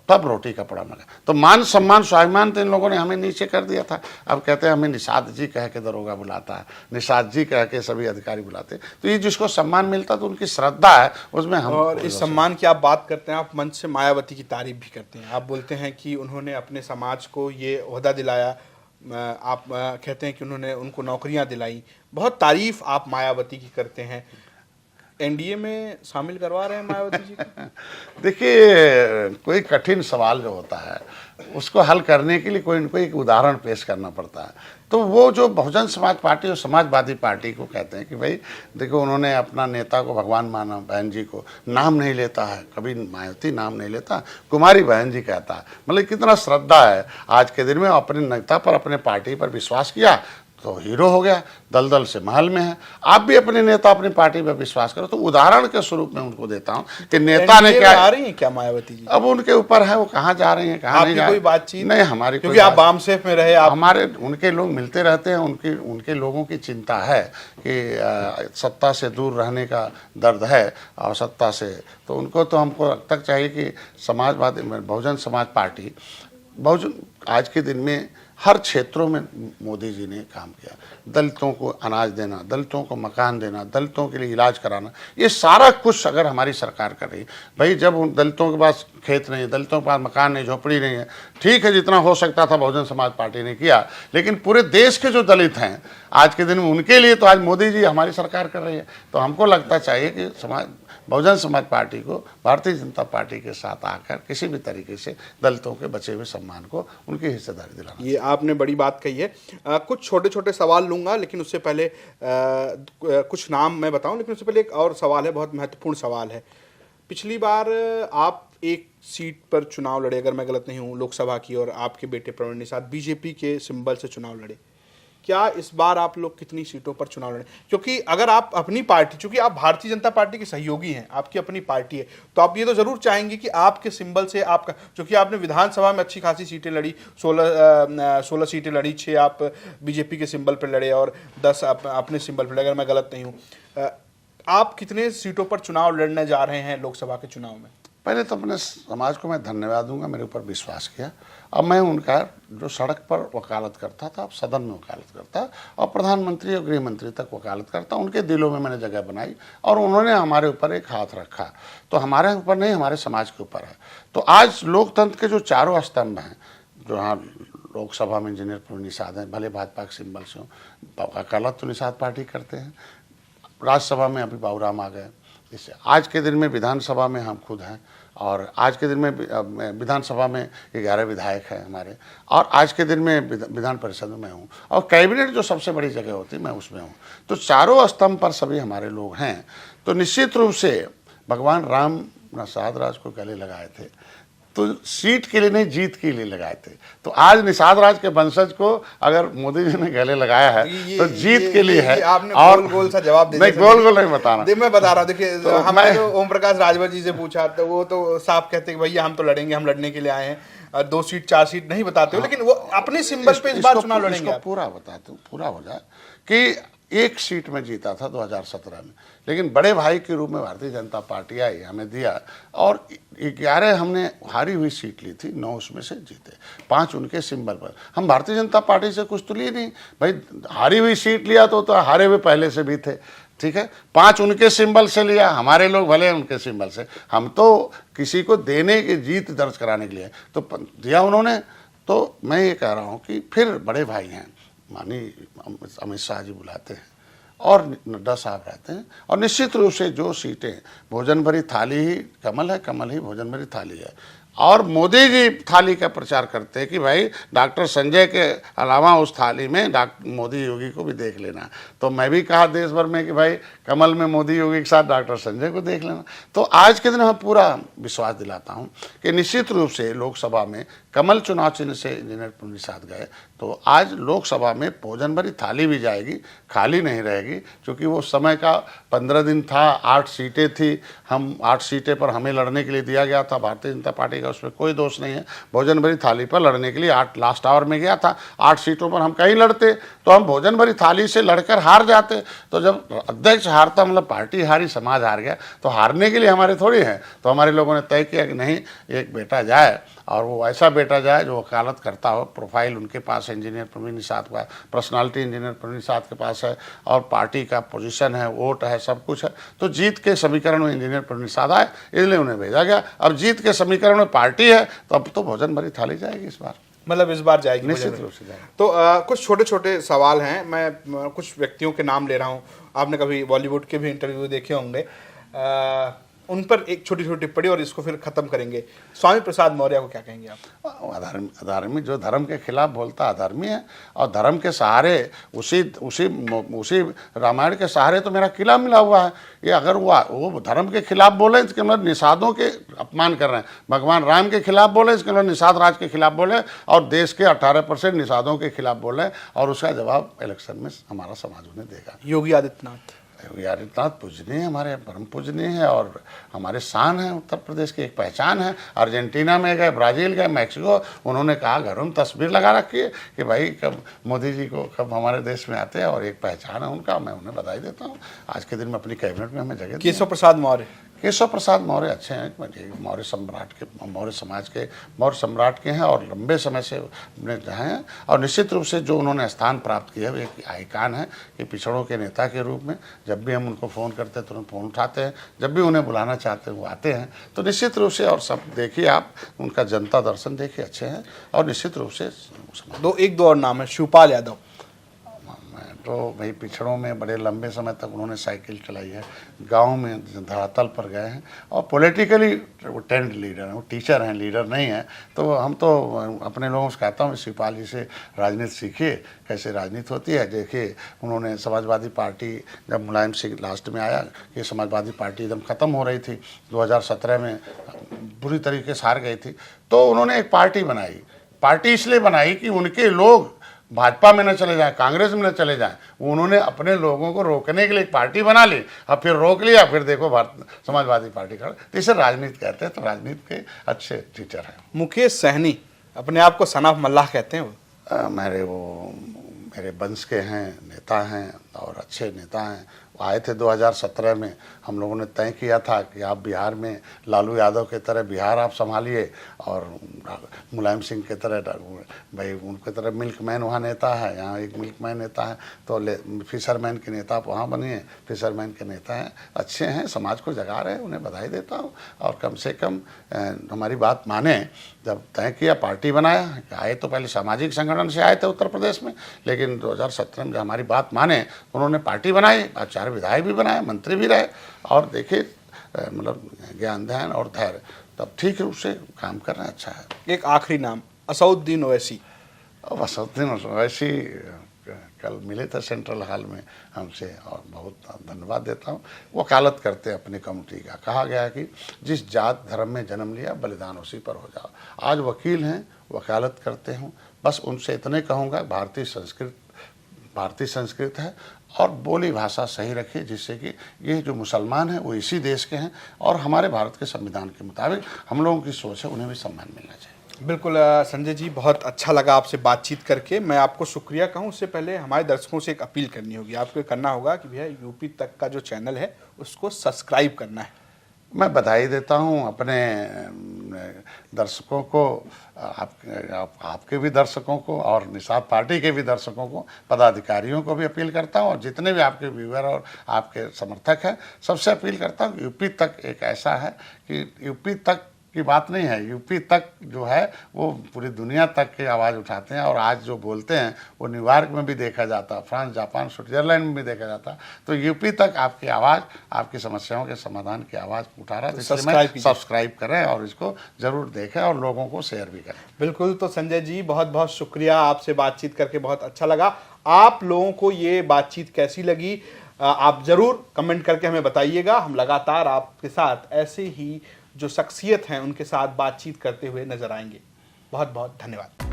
तब रोटी कपड़ा मिला। तो मान सम्मान स्वाभिमान तो इन लोगों ने हमें नीचे कर दिया था। अब कहते हैं हमें निषाद जी कह के दरोगा बुलाता है, निषाद जी कह के सभी अधिकारी बुलाते हैं। तो ये जिसको सम्मान मिलता तो उनकी श्रद्धा है उसमें हम। और इस सम्मान की आप बात करते हैं, आप मंच से मायावती की तारीफ भी करते हैं। आप बोलते हैं कि उन्होंने अपने समाज को ये ओहदा दिलाया, आप कहते हैं कि उन्होंने उनको नौकरियां दिलाई। बहुत तारीफ आप मायावती की करते हैं। एनडीए में शामिल करवा रहे हैं मायावती जी को? देखिए, कोई कठिन सवाल जो होता है उसको हल करने के लिए कोई न कोई एक उदाहरण पेश करना पड़ता है। तो वो जो बहुजन समाज पार्टी और समाजवादी पार्टी को कहते हैं कि भाई देखो, उन्होंने अपना नेता को भगवान माना, बहन जी को नाम नहीं लेता है, कभी मायावती नाम नहीं लेता, कुमारी बहन जी कहता है। मतलब कितना श्रद्धा है। आज के दिन में अपने नेता पर, अपने पार्टी पर विश्वास किया तो हीरो हो गया, दलदल से महल में है। आप भी अपने नेता, अपनी पार्टी पर विश्वास करो। तो उदाहरण के स्वरूप में उनको देता हूं कि नेता ने क्या, आ रही हैं क्या मायावती जी? अब उनके ऊपर है, वो कहाँ जा रही हैं, कहाँ नहीं जा रही। कोई बातचीत नहीं हमारी, क्योंकि आप बामसेफ में रहे, आप हमारे उनके लोग मिलते रहते हैं। उनके लोगों की चिंता है कि सत्ता से दूर रहने का दर्द है और सत्ता से, तो उनको तो हमको अब तक चाहिए कि समाजवादी बहुजन समाज पार्टी बहुजन आज के दिन में हर क्षेत्रों में मोदी जी ने काम किया। दलितों को अनाज देना, दलितों को मकान देना, दलितों के लिए इलाज कराना, ये सारा कुछ अगर हमारी सरकार कर रही, भाई जब उन दलितों के पास खेत नहीं है, दलितों के पास मकान नहीं, झोपड़ी नहीं है, ठीक है जितना हो सकता था बहुजन समाज पार्टी ने किया, लेकिन पूरे देश के जो दलित हैं आज के दिन में उनके लिए तो आज मोदी जी हमारी सरकार कर रही है। तो हमको लगता चाहिए कि बहुजन समाज पार्टी को भारतीय जनता पार्टी के साथ आकर किसी भी तरीके से दलितों के बचे हुए सम्मान को उनकी हिस्सेदारी दिलाना। ये आपने बड़ी बात कही है। कुछ छोटे छोटे सवाल लूंगा, लेकिन उससे पहले कुछ नाम मैं बताऊं, लेकिन उससे पहले एक और सवाल है, बहुत महत्वपूर्ण सवाल है। पिछली बार आप एक सीट पर चुनाव लड़े, अगर मैं गलत नहीं हूं, लोकसभा की, और आपके बेटे प्रवीण निषाद बीजेपी के सिंबल से चुनाव लड़े। क्या इस बार आप लोग कितनी सीटों पर चुनाव लड़े? क्योंकि अगर आप अपनी पार्टी, चूंकि आप भारतीय जनता पार्टी के सहयोगी हैं, आपकी अपनी पार्टी है, तो आप ये तो जरूर चाहेंगे कि आपके सिंबल से आपका, क्योंकि आपने विधानसभा में अच्छी खासी सीटें लड़ी, 16 सीटें लड़ी, 6 आप बीजेपी के सिंबल पर लड़े और 10 अपने सिंबल पर लड़े, अगर मैं गलत नहीं हूँ। आप कितने सीटों पर चुनाव लड़ने जा रहे हैं लोकसभा के चुनाव में? पहले तो अपने समाज को मैं धन्यवाद दूंगा, मेरे ऊपर विश्वास किया। अब मैं उनका जो सड़क पर वकालत करता था, अब सदन में वकालत करता, और प्रधानमंत्री और गृह मंत्री तक वकालत करता, उनके दिलों में मैंने जगह बनाई और उन्होंने हमारे ऊपर एक हाथ रखा। तो हमारे ऊपर नहीं, हमारे समाज के ऊपर है। तो आज लोकतंत्र के जो चारों स्तंभ हैं, जो हाँ लोकसभा में इंजीनियर प्रवीण निषाद हैं, भले भाजपा के सिंबल से हो, वकालत तो निषाद पार्टी करते हैं, राज्यसभा में अभी बाबूराम आ गए, इससे आज के दिन में विधानसभा में हम खुद हैं, और आज के दिन में विधानसभा में 11 विधायक हैं हमारे, और आज के दिन में विधान परिषद में मैं हूँ, और कैबिनेट जो सबसे बड़ी जगह होती है मैं उसमें हूँ। तो चारों स्तंभ पर सभी हमारे लोग हैं। तो निश्चित रूप से भगवान राम निषाद राज को गले लगाए थे, तो सीट के लिए नहीं, जीत के लिए लगाए थे। तो आज निषाद राज के वंशज को अगर मोदी जी ने गले लगाया है तो जीत के लिए है। आपने और गोल सा जवाब दे दिया। नहीं, गोल नहीं बताना, मैं बता रहा हूँ। देखिए, तो हमने जो ओम प्रकाश राजभर जी से पूछा, तो वो तो साफ कहते हैं भैया हम तो लड़ेंगे, हम लड़ने के लिए आए हैं, 2 सीट 4 सीट नहीं बताते हो, लेकिन वो अपने सिंबल पे इस बार चुनाव लड़ेंगे। पूरा बताते हूँ, पूरा हो जाए कि 1 सीट में जीता था 2017 में, लेकिन बड़े भाई के रूप में भारतीय जनता पार्टी आई, हमें दिया, और 11 हमने हारी हुई सीट ली थी, 9 उसमें से जीते, 5 उनके सिंबल पर। हम भारतीय जनता पार्टी से कुछ तो लिए नहीं भाई, हारी हुई सीट लिया तो हारे हुए पहले से भी थे, ठीक है। 5 उनके सिंबल से लिया, हमारे लोग भले उनके सिंबल से, हम तो किसी को देने की जीत दर्ज कराने के लिए तो दिया उन्होंने। तो मैं ये कह रहा हूँ कि फिर बड़े भाई हैं, माननीय अमित शाह जी बुलाते हैं और नड्डा साहब रहते हैं, और निश्चित रूप से जो सीटें, भोजन भरी थाली ही कमल है, कमल ही भोजन भरी थाली है, और मोदी जी थाली का प्रचार करते हैं कि भाई डॉक्टर संजय के अलावा उस थाली में डॉक्टर मोदी योगी को भी देख लेना। तो मैं भी कहा देश भर में कि भाई कमल में मोदी योगी के साथ डॉक्टर संजय को देख लेना। तो आज के दिन मैं पूरा विश्वास दिलाता हूं कि निश्चित रूप से लोकसभा में कमल चुनाव चिन्ह से इंजीनियर प्रवीण निषाद गए, तो आज लोकसभा में भोजन भरी थाली भी जाएगी, खाली नहीं रहेगी, क्योंकि वो समय का 15 दिन था, 8 सीटें थी, हम 8 सीटें पर हमें लड़ने के लिए दिया गया था, भारतीय जनता पार्टी का उसमें कोई दोष नहीं है। भोजन भरी थाली पर लड़ने के लिए 8 लास्ट आवर में गया था, 8 सीटों पर हम कहीं लड़ते तो हम भोजन भरी थाली से लड़कर हार जाते। तो जब अध्यक्ष हारता, मतलब पार्टी हारी, समाज हार गया, तो हारने के लिए हमारे थोड़ी हैं। तो हमारे लोगों ने तय किया कि नहीं, एक बेटा जाए, और वो ऐसा बेटा जाए जो वकालत करता हो, प्रोफाइल उनके पास है, इंजीनियर प्रवीण निषाद का पर्सनालिटी इंजीनियर प्रवीण निषाद के पास है, और पार्टी का पोजीशन है, वोट है, सब कुछ है। तो जीत के समीकरण में इंजीनियर प्रवीण निषाद आए, इसलिए उन्हें भेजा गया। अब जीत के समीकरण में पार्टी है, तो अब तो भोजन भरी थाली जाएगी इस बार, मतलब इस बार जाएगी, निश्चित रूप से जाएगी। तो कुछ छोटे छोटे सवाल हैं, मैं कुछ व्यक्तियों के नाम ले रहा हूँ। आपने कभी बॉलीवुड के भी इंटरव्यू देखे होंगे, उन पर एक छोटी छोटी टिप्पणी, और इसको फिर खत्म करेंगे। स्वामी प्रसाद मौर्य को क्या कहेंगे आप? अधर्मी, जो धर्म के खिलाफ बोलता अधर्मी है, और धर्म के सहारे उसी रामायण के सहारे तो मेरा किला मिला हुआ है। ये अगर वो धर्म के खिलाफ बोले, इसके मतलब निषादों के अपमान कर रहे हैं। भगवान राम के खिलाफ बोले, इसके मतलब निषाद राज के खिलाफ बोले, और देश के 18% निषादों के खिलाफ बोले, और उसका जवाब इलेक्शन में हमारा समाज उन्हें देगा। योगी आदित्यनाथ पूजनीय, हमारे परम पूजनीय है, और हमारे शान है, उत्तर प्रदेश की एक पहचान है। अर्जेंटीना में गए, ब्राज़ील गए, मैक्सिको, उन्होंने कहा घरों में तस्वीर लगा रखी है कि भाई कब मोदी जी को कब हमारे देश में आते हैं, और एक पहचान है उनका। मैं उन्हें बधाई देता हूँ। आज के दिन में अपनी कैबिनेट में हमें जगह। केशव प्रसाद मौर्य केशव प्रसाद मौर्य अच्छे हैं, मौर्य सम्राट के, मौर्य समाज के, मौर्य सम्राट के हैं और लंबे समय से रहे हैं। और निश्चित रूप से जो उन्होंने स्थान प्राप्त किया है एक आइकान है कि पिछड़ों के नेता के रूप में। जब भी हम उनको फ़ोन करते हैं तुरंत फ़ोन उठाते हैं, जब भी उन्हें बुलाना चाहते हैं वो आते हैं। तो निश्चित रूप से, और सब देखिए आप उनका जनता दर्शन देखिए, अच्छे हैं और निश्चित रूप से एक दो और नाम है, शिवपाल यादव। तो भाई पिछड़ों में बड़े लंबे समय तक उन्होंने साइकिल चलाई है, गांव में धरातल पर गए हैं और पॉलिटिकली वो टेंट लीडर हैं, वो टीचर हैं, लीडर नहीं हैं। तो हम तो अपने लोगों से कहता हूँ शिवपाल जी से राजनीति सीखिए, कैसे राजनीति होती है। देखिए उन्होंने समाजवादी पार्टी, जब मुलायम सिंह लास्ट में आया कि समाजवादी पार्टी एकदम ख़त्म हो रही थी, 2017 में बुरी तरीके से हार गई थी, तो उन्होंने एक पार्टी बनाई। पार्टी इसलिए बनाई कि उनके लोग भाजपा में न चले जाएं, कांग्रेस में न चले जाएं। उन्होंने अपने लोगों को रोकने के लिए एक पार्टी बना ली, अब फिर रोक लिया, फिर देखो भारत समाजवादी पार्टी का। तो इसे राजनीति कहते हैं। तो राजनीति के अच्छे टीचर हैं। मुकेश सहनी अपने आप को सन ऑफ मल्लाह कहते हैं वो। मेरे वंश के हैं, नेता हैं और अच्छे नेता हैं। वो आए थे 2017 में, हम लोगों ने तय किया था कि आप बिहार में लालू यादव के तरह बिहार आप संभालिए और मुलायम सिंह के तरह भाई उनके तरह मिल्कमैन वहाँ नेता है, यहाँ एक मिल्कमैन नेता है, तो फिशरमैन के नेता आप वहाँ बनिए। फिशरमैन के नेता हैं, अच्छे हैं, समाज को जगा रहे हैं, उन्हें बधाई देता हूँ। और कम से कम हमारी बात माने। जब तय किया, पार्टी बनाया, आए तो पहले सामाजिक संगठन से आए थे उत्तर प्रदेश में, लेकिन 2017 में जब हमारी बात माने तो उन्होंने पार्टी बनाई, 4 विधायक भी बनाए, मंत्री भी रहे। और देखिए मतलब ज्ञान ध्यान और धैर्य, तब ठीक रूप से काम करना अच्छा है। एक आखिरी नाम, असउद्दीन ओवैसी। असउद्दीन ओवैसी कल मिले थे सेंट्रल हॉल में हमसे और बहुत धन्यवाद देता हूँ। वकालत करते हैं अपनी कम्युनिटी का। कहा गया है कि जिस जात धर्म में जन्म लिया बलिदान उसी पर हो जाओ। आज वकील हैं, वकालत करते हूँ, बस उनसे इतने कहूँगा, भारतीय संस्कृत है और बोली भाषा सही रखिए, जिससे कि ये जो मुसलमान हैं वो इसी देश के हैं और हमारे भारत के संविधान के मुताबिक हम लोगों की सोच है, उन्हें भी सम्मान मिलना चाहिए। बिल्कुल संजय जी, बहुत अच्छा लगा आपसे बातचीत करके। मैं आपको शुक्रिया कहूँ उससे पहले हमारे दर्शकों से एक अपील करनी होगी। आपको करना होगा कि भैया यूपी तक का जो चैनल है उसको सब्सक्राइब करना है। मैं बधाई देता हूँ अपने दर्शकों को, आपके भी दर्शकों को और निषाद पार्टी के भी दर्शकों को, पदाधिकारियों को भी अपील करता हूँ और जितने भी आपके व्यूअर और आपके समर्थक हैं सबसे अपील करता हूँ। यूपी तक एक ऐसा है कि यूपी तक की बात नहीं है, यूपी तक जो है वो पूरी दुनिया तक की आवाज़ उठाते हैं और आज जो बोलते हैं वो न्यूयॉर्क में भी देखा जाता, फ्रांस, जापान, स्विट्जरलैंड में भी देखा जाता। तो यूपी तक आपकी आवाज़, आपकी समस्याओं के समाधान की आवाज़ उठा रहा है। तो इसलिए सब्सक्राइब करें और इसको ज़रूर देखें और लोगों को शेयर भी करें। बिल्कुल। तो संजय जी बहुत बहुत शुक्रिया, आपसे बातचीत करके बहुत अच्छा लगा। आप लोगों को ये बातचीत कैसी लगी आप ज़रूर कमेंट करके हमें बताइएगा। हम लगातार आपके साथ ऐसे ही जो शख्सियत हैं उनके साथ बातचीत करते हुए नजर आएंगे। बहुत बहुत धन्यवाद।